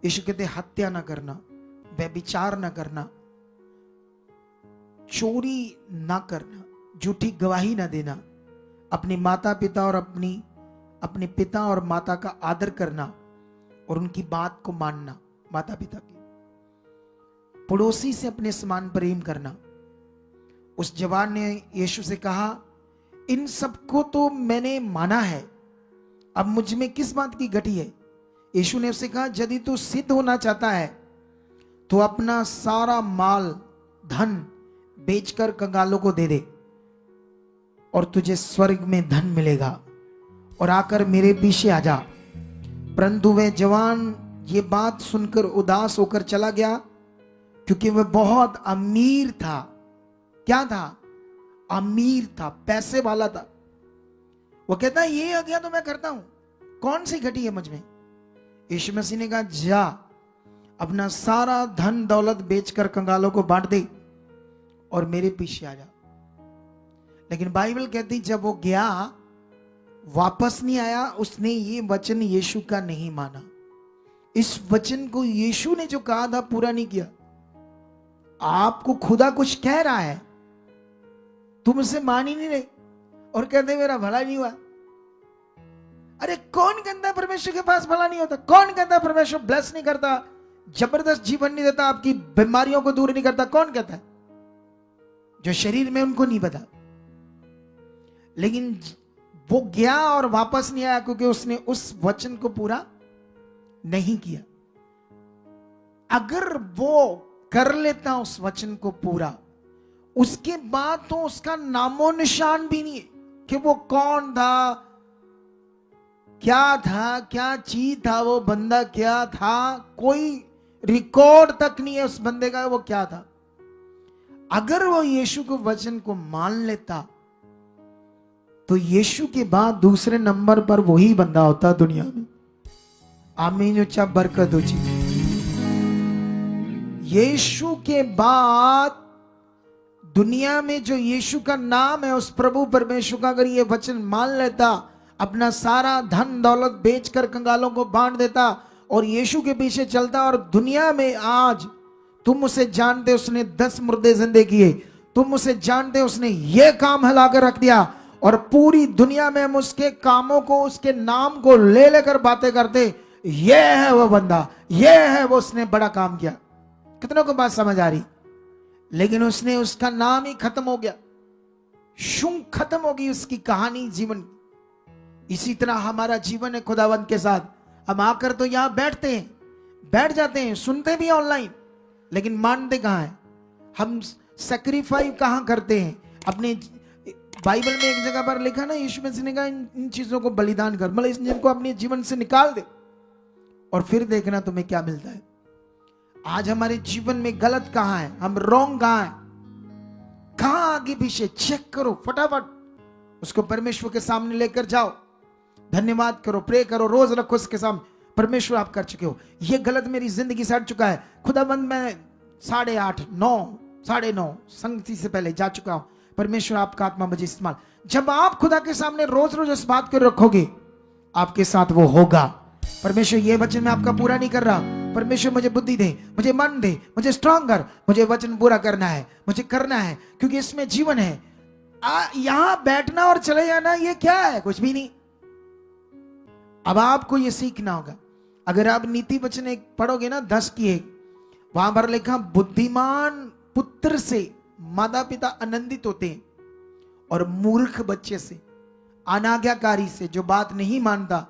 यीशु कहते हत्या ना करना, व्यभिचार ना करना, चोरी ना करना, झूठी गवाही ना देना, अपने माता पिता और अपने पिता और माता का आदर करना और उनकी बात को मानना, माता पिता की, पड़ोसी से अपने समान प्रेम करना। उस जवान ने यीशु से कहा, इन सबको तो मैंने माना है, अब मुझ में किस बात की घटी है? यीशु ने उससे कहा, यदि तू सिद्ध होना चाहता है तो अपना सारा माल धन बेचकर कंगालों को दे दे और तुझे स्वर्ग में धन मिलेगा, और आकर मेरे पीछे आ जा। परंतु वह जवान ये बात सुनकर उदास होकर चला गया, क्योंकि वह बहुत अमीर था। क्या था? अमीर था, पैसे वाला था। वो कहता है ये आज्ञा तो मैं करता हूं, कौन सी घटी है मुझ में? यीशु मसीह ने कहा, जा अपना सारा धन दौलत बेचकर कंगालों को बांट दे और मेरे पीछे आ जा। लेकिन बाइबल कहती जब वो गया वापस नहीं आया, उसने ये वचन यीशु का नहीं माना। इस वचन को यीशु ने जो कहा था पूरा नहीं किया। आपको खुदा कुछ कह रहा है, तुम उसे मान ही नहीं रहे और कहते मेरा भला नहीं हुआ। अरे कौन कहता परमेश्वर के पास भला नहीं होता? कौन कहता परमेश्वर ब्लेस नहीं करता, जबरदस्त जीवन नहीं देता, आपकी बीमारियों को दूर नहीं करता? कौन कहता है? जो शरीर में उनको नहीं पता। लेकिन वो गया और वापस नहीं आया क्योंकि उसने उस वचन को पूरा नहीं किया। अगर वो कर लेता उस वचन को पूरा, उसके बाद तो उसका नामो निशान भी नहीं है कि वो कौन था, क्या चीज था, वो बंदा क्या था, कोई रिकॉर्ड तक नहीं है उस बंदे का वो क्या था। अगर वो यीशु के वचन को मान लेता तो यीशु के बाद दूसरे नंबर पर वही बंदा होता दुनिया में। आमीन, उच्चा बरकत हो जी। यीशु के बाद दुनिया में जो यीशु का नाम है, उस प्रभु परमेश्वर का अगर ये वचन मान लेता, अपना सारा धन दौलत बेचकर कंगालों को बांट देता और यीशु के पीछे चलता, और दुनिया में आज तुम उसे जानते उसने 10 मुर्दे जिंदे किए, तुम उसे जानते उसने ये काम हिलाकर रख दिया, और पूरी दुनिया में हम उसके कामों को, उसके नाम को ले लेकर बातें करते, ये है वो बंदा, ये है वो, उसने बड़ा काम किया। कितनों को बात समझ आ रही? लेकिन उसने, उसका नाम ही खत्म हो गया, शूं खत्म हो गई उसकी कहानी जीवन। इसी तरह हमारा जीवन है खुदावंत के साथ। हम आकर तो यहां बैठते हैं, बैठ जाते हैं, सुनते भी ऑनलाइन, लेकिन मानते कहां है? हम सैक्रिफाइस कहां करते हैं? अपने बाइबल में एक जगह पर लिखा ना, यीशु मसीह ने कहा इन चीजों को बलिदान कर, मतलब इन जिनको अपने जीवन से निकाल दे और फिर देखना तुम्हें क्या मिलता है। आज हमारे जीवन में गलत कहां है, हम रॉन्ग कहां है, कहां आगे पीछे चेक करो, फटाफट उसको परमेश्वर के सामने लेकर जाओ, धन्यवाद करो, प्रे करो, रोज रखो उसके सामने, परमेश्वर आप कर चुके हो, ये गलत मेरी जिंदगी से हट चुका है, खुदाबंद मैं 8:30 9 9:30 संगति से पहले जा चुका हूं, परमेश्वर आपका आत्मा मुझे इस्तेमाल। जब आप खुदा के सामने रोज रोज इस बात को रखोगे, आपके साथ वो होगा। परमेश्वर ये वचन मैं आपका पूरा नहीं कर रहा, परमेश्वर मुझे बुद्धि दे, मुझे मन दे, मुझे स्ट्रांग कर, मुझे वचन पूरा करना है, मुझे करना है, क्योंकि इसमें जीवन है। यहां बैठना और चले जाना ये क्या है? कुछ भी नहीं। अब आपको ये सीखना होगा। अगर आप नीति वचन एक पढ़ोगे ना 10 की 1, वहां पर लिखा बुद्धिमान पुत्र से माता पिता आनंदित होते हैं और मूर्ख बच्चे से, अनाज्ञाकारी से, जो बात नहीं मानता,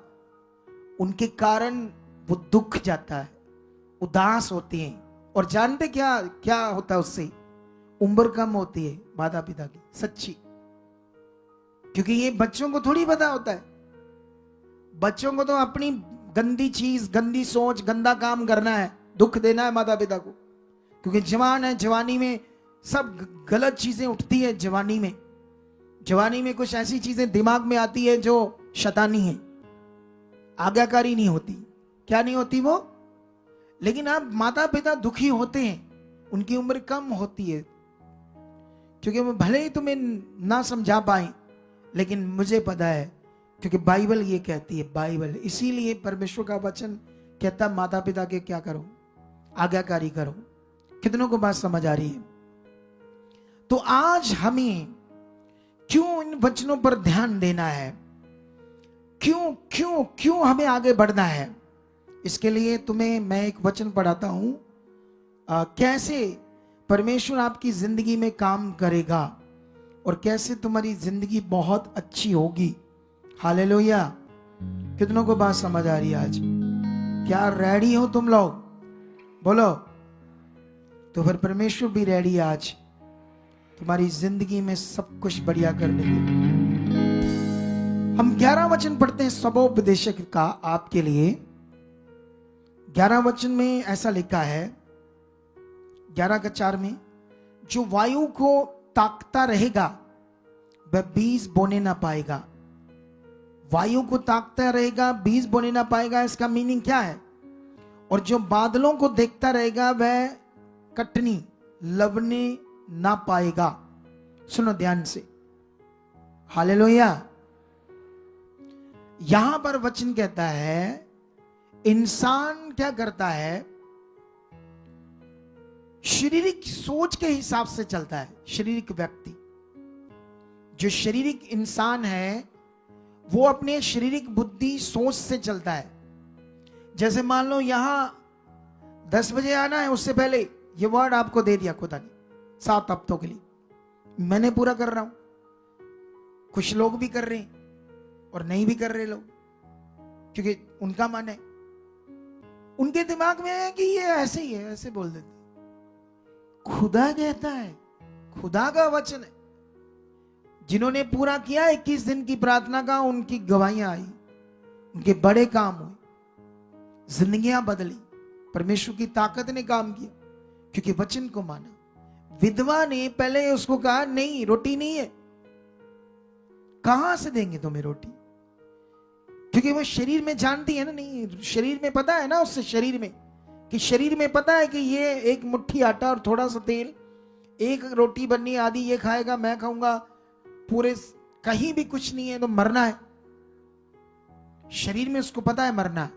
उनके कारण वो दुख जाता है, उदास होते हैं। और जानते क्या क्या होता है उससे? उम्र कम होती है माता पिता की, सच्ची, क्योंकि ये बच्चों को थोड़ी पता होता है। बच्चों को तो अपनी गंदी चीज, गंदी सोच, गंदा काम करना है, दुख देना है माता पिता को, क्योंकि जवान है, जवानी में सब गलत चीजें उठती है। जवानी में कुछ ऐसी चीजें दिमाग में आती है जो शैतानी है, आज्ञाकारी नहीं होती। क्या नहीं होती वो? लेकिन अब माता पिता दुखी होते हैं, उनकी उम्र कम होती है, क्योंकि वो भले ही तुम्हें ना समझा पाए, लेकिन मुझे पता है, क्योंकि बाइबल ये कहती है, बाइबल। इसीलिए परमेश्वर का वचन कहता है माता पिता के क्या करो? आज्ञाकारी करो। कितनों को बात समझ आ रही है? तो आज हमें क्यों इन वचनों पर ध्यान देना है? क्यों क्यों क्यों हमें आगे बढ़ना है? इसके लिए तुम्हें मैं एक वचन पढ़ाता हूं, कैसे परमेश्वर आपकी जिंदगी में काम करेगा और कैसे तुम्हारी जिंदगी बहुत अच्छी होगी। हालेलुया। कितनों को बात समझ आ रही है आज? क्या रेडी हो तुम लोग? बोलो। तो फिर परमेश्वर भी रेडी है आज तुम्हारी जिंदगी में सब कुछ बढ़िया करने के लिए। हम 11 वचन पढ़ते हैं सबोपदेशक का आपके लिए। 11 वचन में ऐसा लिखा है, 11:4 में, जो वायु को ताकता रहेगा वह बीज बोने ना पाएगा। वायु को ताकता रहेगा, बीज बोने ना पाएगा, इसका मीनिंग क्या है? और जो बादलों को देखता रहेगा वह कटनी लवने ना पाएगा। सुनो ध्यान से, हालेलुया। यहां पर वचन कहता है इंसान क्या करता है? शारीरिक सोच के हिसाब से चलता है। शारीरिक व्यक्ति, जो शारीरिक इंसान है, वो अपने शारीरिक बुद्धि सोच से चलता है। जैसे मान लो यहां 10 बजे आना है, उससे पहले ये वर्ड आपको दे दिया खुदा ने 7 हफ्तों के लिए, मैंने पूरा कर रहा हूं। कुछ लोग भी कर रहे हैं और नहीं भी कर रहे लोग, क्योंकि उनका मन है, उनके दिमाग में है कि ये ऐसे ही है, ऐसे बोल देते। खुदा कहता है, खुदा का वचन है, जिन्होंने पूरा किया 21 दिन की प्रार्थना का, उनकी गवाहियां आई, उनके बड़े काम हुए, जिंदगियां बदली, परमेश्वर की ताकत ने काम किया, क्योंकि वचन को माना। विधवा ने पहले उसको कहा नहीं, रोटी नहीं है, कहां से देंगे तुम्हें रोटी? क्योंकि वो शरीर में जानती है ना, नहीं, शरीर में पता है ना, उससे शरीर में, कि शरीर में पता है कि ये एक मुट्ठी आटा और थोड़ा सा तेल, एक रोटी बननी, आधी ये खाएगा, मैं खाऊंगा, पूरे कहीं भी कुछ नहीं है तो मरना है। शरीर में उसको पता है मरना है,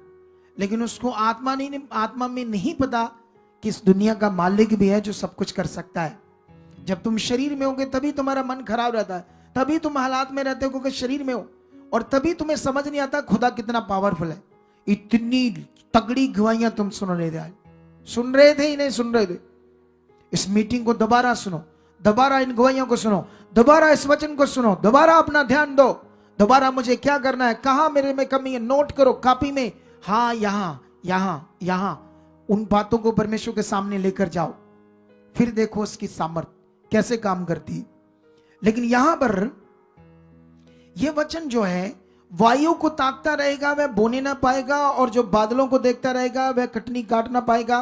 लेकिन उसको आत्मा में नहीं पता कि इस दुनिया का मालिक भी है जो सब कुछ कर सकता है। जब तुम शरीर में होगे तभी तुम्हारा मन खराब रहता है, तभी तुम हालात में रहते हो क्योंकि शरीर में हो, और तभी तुम्हें समझ नहीं आता खुदा कितना पावरफुल है। इतनी तगड़ी गवाहियां तुम सुन रहे थे, सुन रहे थे ही नहीं सुन रहे थे। इस मीटिंग को दोबारा सुनो, दोबारा इन गवाहियों को सुनो, दोबारा इस वचन को सुनो, दोबारा अपना ध्यान दो, दोबारा मुझे क्या करना है, कहां मेरे में कमी है, नोट करो कॉपी में, हाँ यहां यहां यहां। उन बातों को परमेश्वर के सामने लेकर जाओ, फिर देखो उसकी सामर्थ्य कैसे काम करती है। लेकिन यहां पर यह वचन जो है, वायु को ताकता रहेगा वह बोने ना पाएगा, और जो बादलों को देखता रहेगा वह कटनी काट ना पाएगा।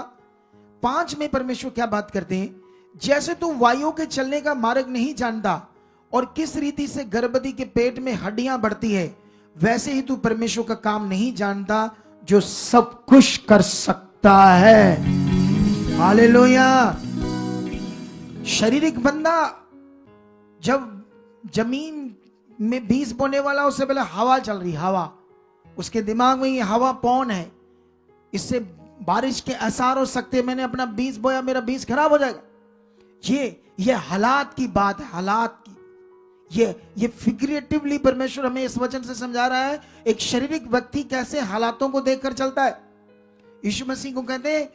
5 में परमेश्वर क्या बात करते हैं, जैसे तू वायु के चलने का मार्ग नहीं जानता और किस रीति से गर्भवती के पेट में हड्डियां बढ़ती है, वैसे ही तू परमेश्वर का काम नहीं जानता जो सब कुछ कर सकता है। हालेलुया। शारीरिक बंदा जब जमीन में बीज बोने वाला, उससे पहले हवा चल रही, हवा उसके दिमाग में, ये हवा कौन है, इससे बारिश के आसार हो सकते हैं, मैंने अपना बीज बोया मेरा बीज खराब हो जाएगा। ये हालात की बात है, हालात की। ये फिगरेटिवली परमेश्वर हमें इस वचन से समझा रहा है, एक शारीरिक व्यक्ति कैसे हालातों को देखकर चलता है। यीशु मसीह को कहते हैं,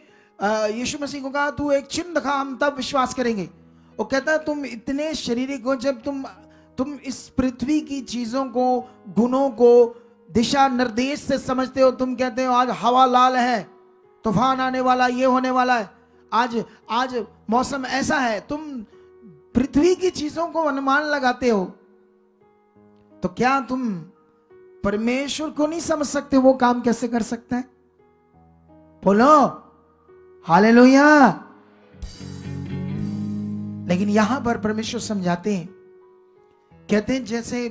यीशु मसीह को कहा तू एक चिन्ह दिखा, हम तब विश्वास करेंगे। वो कहता है तुम इतने शारीरिक हो, जब तुम इस पृथ्वी की चीजों को, गुणों को दिशा निर्देश से समझते हो। तुम कहते हो आज हवा लाल है, तूफान आने वाला, ये होने वाला है, आज मौसम ऐसा है, तुम पृथ्वी की चीजों को अनुमान लगाते हो, तो क्या तुम परमेश्वर को नहीं समझ सकते वो काम कैसे कर सकता है? बोलो हालेलुया। लेकिन यहां पर परमेश्वर समझाते हैं, कहते हैं जैसे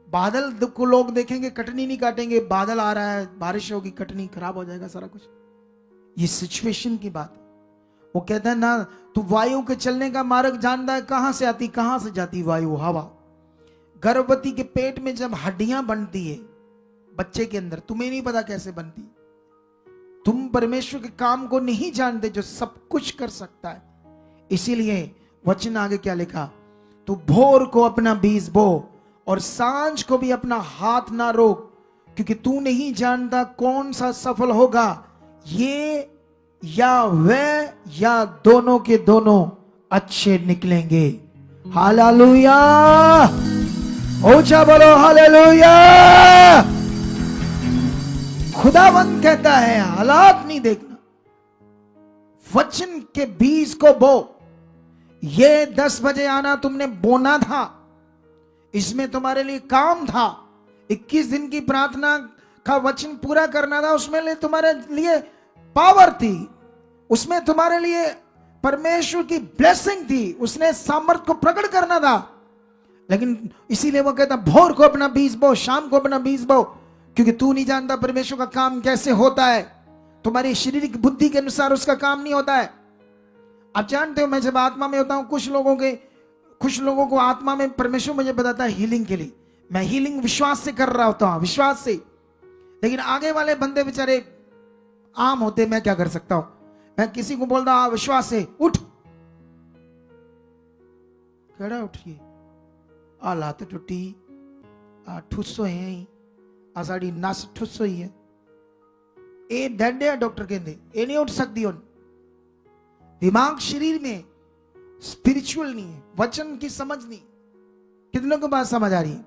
बादल को लोग देखेंगे, कटनी नहीं काटेंगे, बादल आ रहा है, बारिश होगी, कटनी खराब हो जाएगा सारा कुछ। ये सिचुएशन की बात है। वो कहता है ना, तू वायु के चलने का मार्ग जानता है, कहां से आती कहां से जाती वायु, हवा। गर्भवती के पेट में जब हड्डियां बनती है बच्चे के अंदर, तुम्हें नहीं पता कैसे बनती। तुम परमेश्वर के काम को नहीं जानते जो सब कुछ कर सकता है। इसीलिए वचन आगे क्या लिखा, तू भोर को अपना बीज बो और सांझ को भी अपना हाथ ना रोक, क्योंकि तू नहीं जानता कौन सा सफल होगा, ये या वह या दोनों के दोनों अच्छे निकलेंगे। हालेलुया। ऊंचा बोलो हालेलुया। खुदावंद कहता है हालात नहीं देखना, वचन के बीज को बो। ये 10 बजे आना तुमने बोना था, इसमें तुम्हारे लिए काम था। 21 दिन की प्रार्थना का वचन पूरा करना था, उसमें तुम्हारे लिए पावर थी, उसमें तुम्हारे लिए परमेश्वर की ब्लेसिंग थी, उसने सामर्थ को प्रकट करना था। लेकिन इसीलिए वो कहता भोर को अपना बीज बो, शाम को अपना बीज बो, क्योंकि तू नहीं जानता परमेश्वर का काम कैसे होता है। तुम्हारी शारीरिक बुद्धि के अनुसार उसका काम नहीं होता है। आप जानते हो, मैं जब आत्मा में होता हूं, कुछ लोगों को आत्मा में परमेश्वर मुझे बताता है हीलिंग के लिए, मैं हीलिंग विश्वास से कर रहा होता हूं, विश्वास से। लेकिन आगे वाले बंदे बेचारे आम होते, मैं क्या कर सकता हूं, मैं किसी को बोलता हूं विश्वास से उठ, केड़ा उठिए, आ लात टुटी, आ ठुस्सो है, आ साड़ी नस ठुस्सो ही है, ए डंडे है, डॉक्टर कहते ये नहीं उठ सकती। दिमाग शरीर में, स्पिरिचुअल नहीं है, वचन की समझ नहीं। कितनों को बात समझ आ रही है?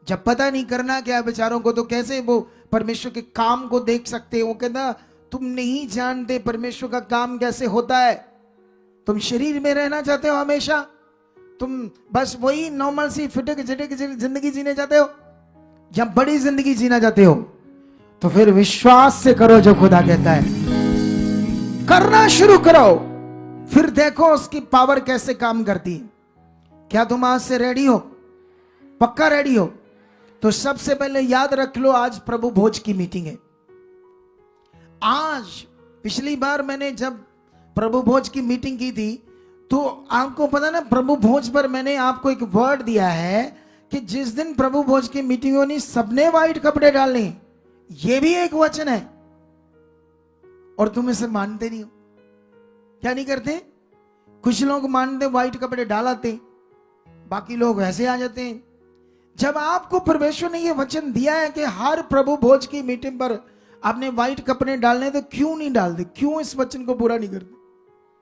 जब पता नहीं करना क्या बेचारों को, तो कैसे वो परमेश्वर के काम को देख सकते हैं? वो कहता तुम नहीं जानते परमेश्वर का काम कैसे होता है। तुम शरीर में रहना चाहते हो हमेशा, तुम बस वही नॉर्मल सी फिटक झटक जिंदगी जीने चाहते हो, या बड़ी जिंदगी जीना चाहते हो, तो फिर विश्वास से करो जो खुदा कहता है, करना शुरू करो, फिर देखो उसकी पावर कैसे काम करती है। क्या तुम आज से रेडी हो? पक्का रेडी हो? तो सबसे पहले याद रख लो, आज प्रभु भोज की मीटिंग है। आज पिछली बार मैंने जब प्रभु भोज की मीटिंग की थी, तो आपको पता ना, प्रभु भोज पर मैंने आपको एक वर्ड दिया है कि जिस दिन प्रभु भोज की मीटिंग होनी, सबने व्हाइट कपड़े डालने। ये भी एक वचन है, और तुम इसे मानते नहीं हो। क्या नहीं करते? कुछ लोग मानते, व्हाइट कपड़े डालाते, बाकी लोग ऐसे आ जाते हैं। जब आपको परमेश्वर ने यह वचन दिया है कि हर प्रभु भोज की मीटिंग पर आपने व्हाइट कपड़े डालने, तो क्यों नहीं डालते? क्यों इस वचन को पूरा नहीं करते?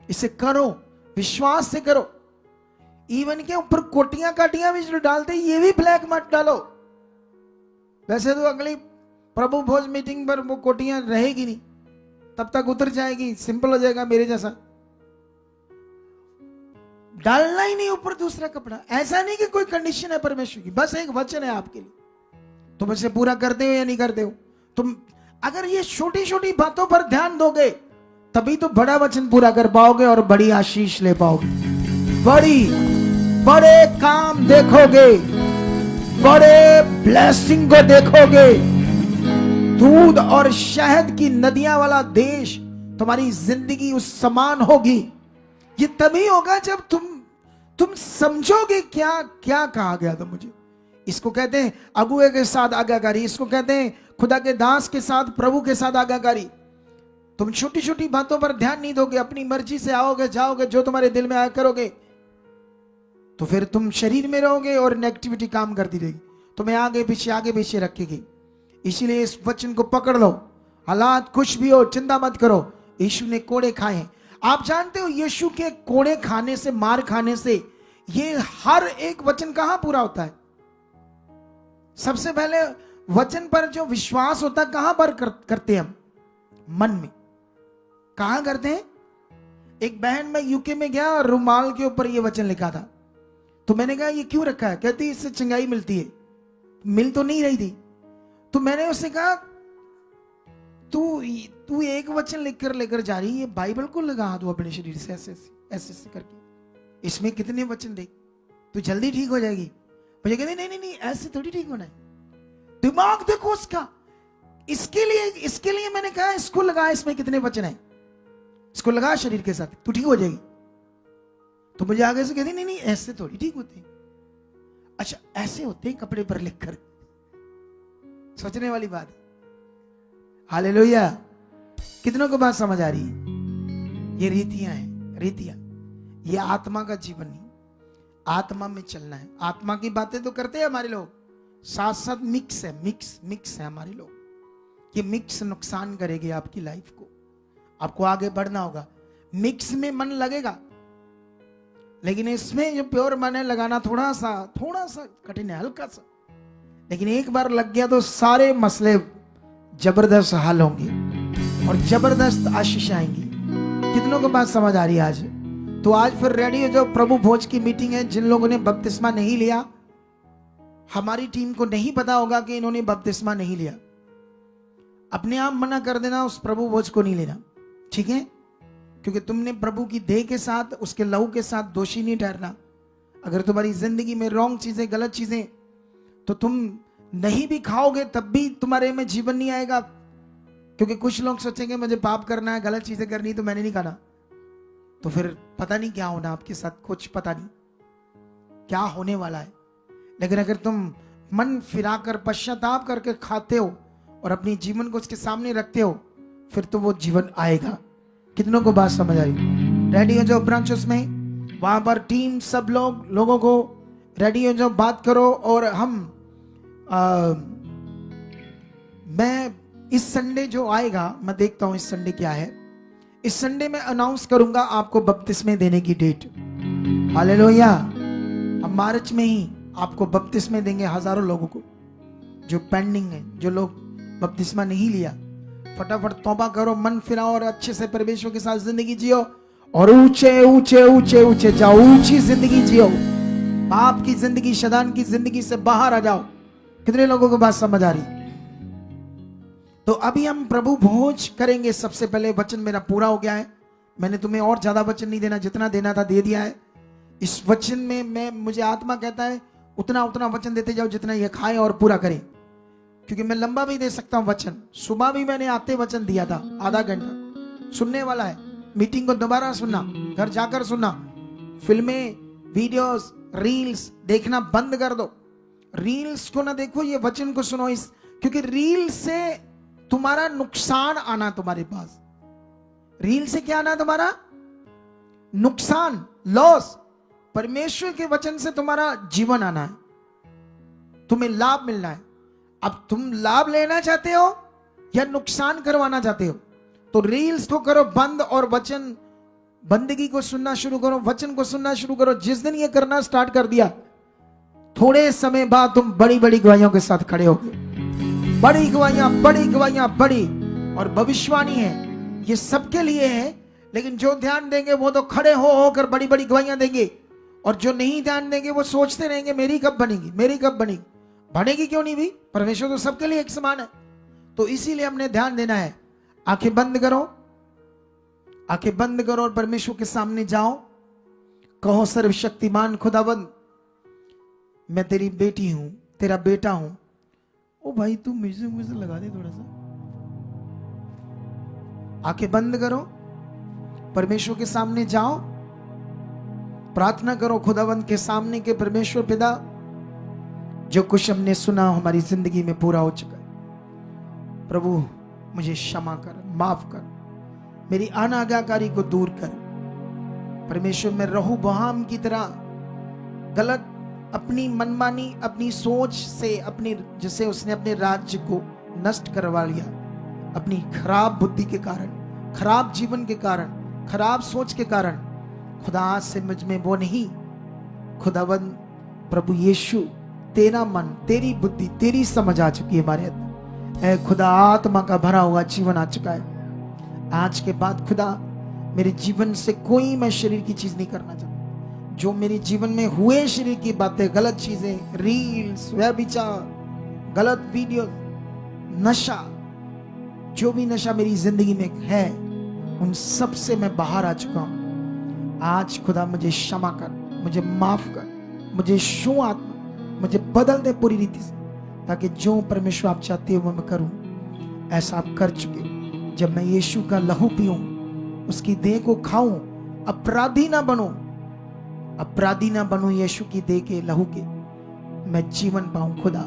इसे करो, विश्वास से करो। इवन के ऊपर कोटियां काटियां भी जो डालते, ये भी ब्लैक मत डालो, वैसे तो अगली प्रभु भोज मीटिंग पर वो कोटियां रहेगी नहीं, तब तक उतर जाएगी, सिंपल हो जाएगा मेरे जैसा। डालना ही नहीं ऊपर दूसरा कपड़ा। ऐसा नहीं कि कोई कंडीशन है परमेश्वर की, बस एक वचन है आपके लिए, तुम इसे पूरा करते हो या नहीं करते हो। तुम अगर ये छोटी छोटी बातों पर ध्यान दोगे तभी तो बड़ा वचन पूरा कर पाओगे और बड़ी आशीष ले पाओगे, बड़े काम देखोगे, बड़े ब्लेसिंग को देखोगे। दूध और शहद की नदियां वाला देश तुम्हारी जिंदगी उस समान होगी। ये तभी होगा जब तुम समझोगे क्या क्या कहा गया था मुझे। इसको कहते हैं अगुए के साथ आज्ञाकारी, इसको कहते हैं खुदा के दास के साथ, प्रभु के साथ आज्ञाकारी। तुम छोटी छोटी बातों पर ध्यान नहीं दोगे, अपनी मर्जी से आओगे जाओगे, जो तुम्हारे दिल में आया करोगे, तो फिर तुम शरीर में रहोगे और नेगेटिविटी काम करती रहेगी, तुम्हें आगे पीछे रखेगी। इसीलिए इस वचन को पकड़ लो। हालात कुछ भी हो चिंता मत करो। यीशु ने कोड़े खाए। आप जानते हो यीशु के कोड़े खाने से, मार खाने से, ये हर एक वचन कहां पूरा होता है। सबसे पहले वचन पर जो विश्वास होता है कहां पर करते हैं हम? मन में। कहां करते हैं? एक बहन, मैं यूके में गया और रुमाल के ऊपर ये वचन लिखा था, तो मैंने कहा ये क्यों रखा है? कहती इससे चंगाई मिलती है। मिल तो नहीं रही थी, तो मैंने उससे कहा तू एक वचन लेकर जा रही है, बाइबल को लगा दो अपने शरीर से ऐसे ऐसे करके, इसमें कितने वचन देख, तू जल्दी ठीक हो जाएगी। मुझे कहते नहीं ऐसे थोड़ी ठीक होना है, दिमाग देखो उसका। इसके लिए मैंने कहा इसको लगा, इसमें कितने वचन है, इसको लगा शरीर के साथ, तू ठीक हो जाएगी। तो मुझे आगे से कहती नहीं ऐसे थोड़ी ठीक होते। अच्छा ऐसे होते हैं कपड़े पर लिखकर। सोचने वाली बात है। हालेलुया। कितनों को बात समझ आ रही है? ये रीतियां हैं, रीतियां। ये आत्मा का जीवन नहीं, आत्मा में चलना है। आत्मा की बातें तो करते हैं हमारे लोग, साथ साथ मिक्स है हमारे लोग। ये मिक्स नुकसान करेगी आपकी लाइफ को। आपको आगे बढ़ना होगा। मिक्स में मन लगेगा, लेकिन इसमें जो प्योर मन है लगाना थोड़ा सा कठिन है, हल्का सा। लेकिन एक बार लग गया तो सारे मसले जबरदस्त हल होंगे और जबरदस्त आशीष आएंगी। कितनों को बात समझ आ रही है आज? तो आज फिर रेडी हो जाओ, प्रभु भोज की मीटिंग है। जिन लोगों ने बपतिस्मा नहीं लिया, हमारी टीम को नहीं पता होगा कि इन्होंने बपतिस्मा नहीं लिया, अपने आप मना कर देना, उस प्रभु भोज को नहीं लेना, ठीक है? क्योंकि तुमने प्रभु की देह के साथ, उसके लहू के साथ दोषी नहीं ठहरना। अगर तुम्हारी जिंदगी में रॉन्ग चीजें, गलत चीजें, तो तुम नहीं भी खाओगे तब भी तुम्हारे में जीवन नहीं आएगा। क्योंकि कुछ लोग सोचेंगे मुझे पाप करना है, गलत चीजें करनी, तो मैंने नहीं खाना, तो फिर पता नहीं क्या होना आपके साथ, कुछ पता नहीं क्या होने वाला है। लेकिन अगर तुम मन फिराकर, पश्चाताप करके खाते हो और अपनी जीवन को उसके सामने रखते हो, फिर तो वो जीवन आएगा। कितनों को बात समझ आई? रेडी हो जाओ ब्रांचेस में, वहां पर टीम सब लोगों को रेडी हो जाओ, बात करो। और हम मैं इस संडे जो आएगा, मैं देखता हूं इस संडे क्या है। इस संडे में अनाउंस करूंगा आपको बपतिस्मे देने की डेट। हालेलुया। अब मार्च में ही आपको बपतिस्मे देंगे हजारों लोगों को जो पेंडिंग है, जो लोग बपतिस्मा नहीं लिया। फटाफट तौबा करो, मन फिराओ और अच्छे से परमेश्वर के साथ जिंदगी जियो और ऊंचे ऊंचे ऊंचे ऊंचे जाओ, ऊंची जिंदगी जियो। पाप की जिंदगी, शैतान की जिंदगी से बाहर आ जाओ। कितने लोगों को बात समझ आ रही? तो अभी हम प्रभु भोज करेंगे। सबसे पहले वचन मेरा पूरा हो गया है। मैंने तुम्हें और ज्यादा वचन नहीं देना, जितना देना था दे दिया है। इस वचन में मुझे आत्मा कहता है उतना वचन देते जाओ जितना ये खाए और पूरा करें, क्योंकि मैं लंबा भी दे सकता हूं वचन। सुबह भी मैंने आते वचन दिया था, आधा घंटा सुनने वाला है। मीटिंग को दोबारा सुनना, घर जाकर सुनना। फिल्में, वीडियोस, रील्स देखना बंद कर दो। रील्स को ना देखो, ये वचन को सुनो। क्योंकि रील से तुम्हारा नुकसान आना, तुम्हारे पास रील से क्या आना? तुम्हारा नुकसान, लॉस। परमेश्वर के वचन से तुम्हारा जीवन आना है, तुम्हें लाभ मिलना है। अब तुम लाभ लेना चाहते हो या नुकसान करवाना चाहते हो? तो रील्स को करो बंद और वचन, बंदगी को सुनना शुरू करो, वचन को सुनना शुरू करो। जिस दिन ये करना स्टार्ट कर दिया, थोड़े समय बाद तुम बड़ी बड़ी गवाहियों के साथ खड़े होगे। बड़ी गवाहियां, बड़ी गवाहियां, बड़ी और भविष्यवाणी है, ये सबके लिए है। लेकिन जो ध्यान देंगे वो तो खड़े हो होकर बड़ी बड़ी गवाहियां देंगे, और जो नहीं ध्यान देंगे वो सोचते रहेंगे मेरी कब बनेगी, मेरी कब बनेगी। बनेगी क्यों नहीं भी, परमेश्वर तो सबके लिए एक समान है। तो इसीलिए हमने ध्यान देना है। आंखें बंद करो, आंखें बंद करो और परमेश्वर के सामने जाओ। कहो, सर्वशक्तिमान खुदावंद, मैं तेरी बेटी हूं, तेरा बेटा हूं। ओ भाई तू मुझे लगा दे थोड़ा सा। आंखें बंद करो, परमेश्वर के सामने जाओ, प्रार्थना करो खुदावंद के सामने के परमेश्वर पिता, जो कुछ हमने सुना हमारी जिंदगी में पूरा हो चुका है। प्रभु मुझे क्षमा कर, माफ कर, मेरी अनाज्ञाकारी को दूर कर। परमेश्वर में रहोबोआम की तरह गलत अपनी मनमानी, अपनी सोच से, अपनी जैसे उसने अपने राज्य को नष्ट करवा लिया अपनी खराब बुद्धि के कारण, खराब जीवन के कारण, खराब सोच के कारण। खुदा आज से मुझ में वो नहीं। खुदावंद प्रभु यीशु, तेरा मन, तेरी बुद्धि, तेरी समझ आ चुकी है हमारे अंदर। ऐ खुदा, आत्मा का भरा हुआ जीवन आ चुका है। आज के बाद खुदा, मेरे जीवन से कोई मैं शरीर की चीज नहीं करना चाहता। जो मेरे जीवन में हुए शरीर की बातें, गलत चीजें, रील्स, व्यभिचार, गलत वीडियो, नशा, जो भी नशा मेरी जिंदगी में है, उन सब से मैं बाहर आ चुका हूं। आज खुदा मुझे क्षमा कर, मुझे माफ कर, मुझे छू आत्मा, मुझे बदल दे पूरी रीति से, ताकि जो परमेश्वर आप चाहते हो वो मैं करूं। ऐसा आप कर चुके। जब मैं यीशु का लहू पीऊं, उसकी देह को खाऊं, अपराधी ना बनूं, अपराधी ना बनूं यीशु की देह के, लहू के, मैं जीवन पाऊं। खुदा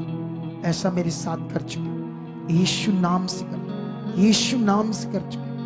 ऐसा मेरे साथ कर चुके, यीशु नाम से कर, यीशु नाम से कर चुके।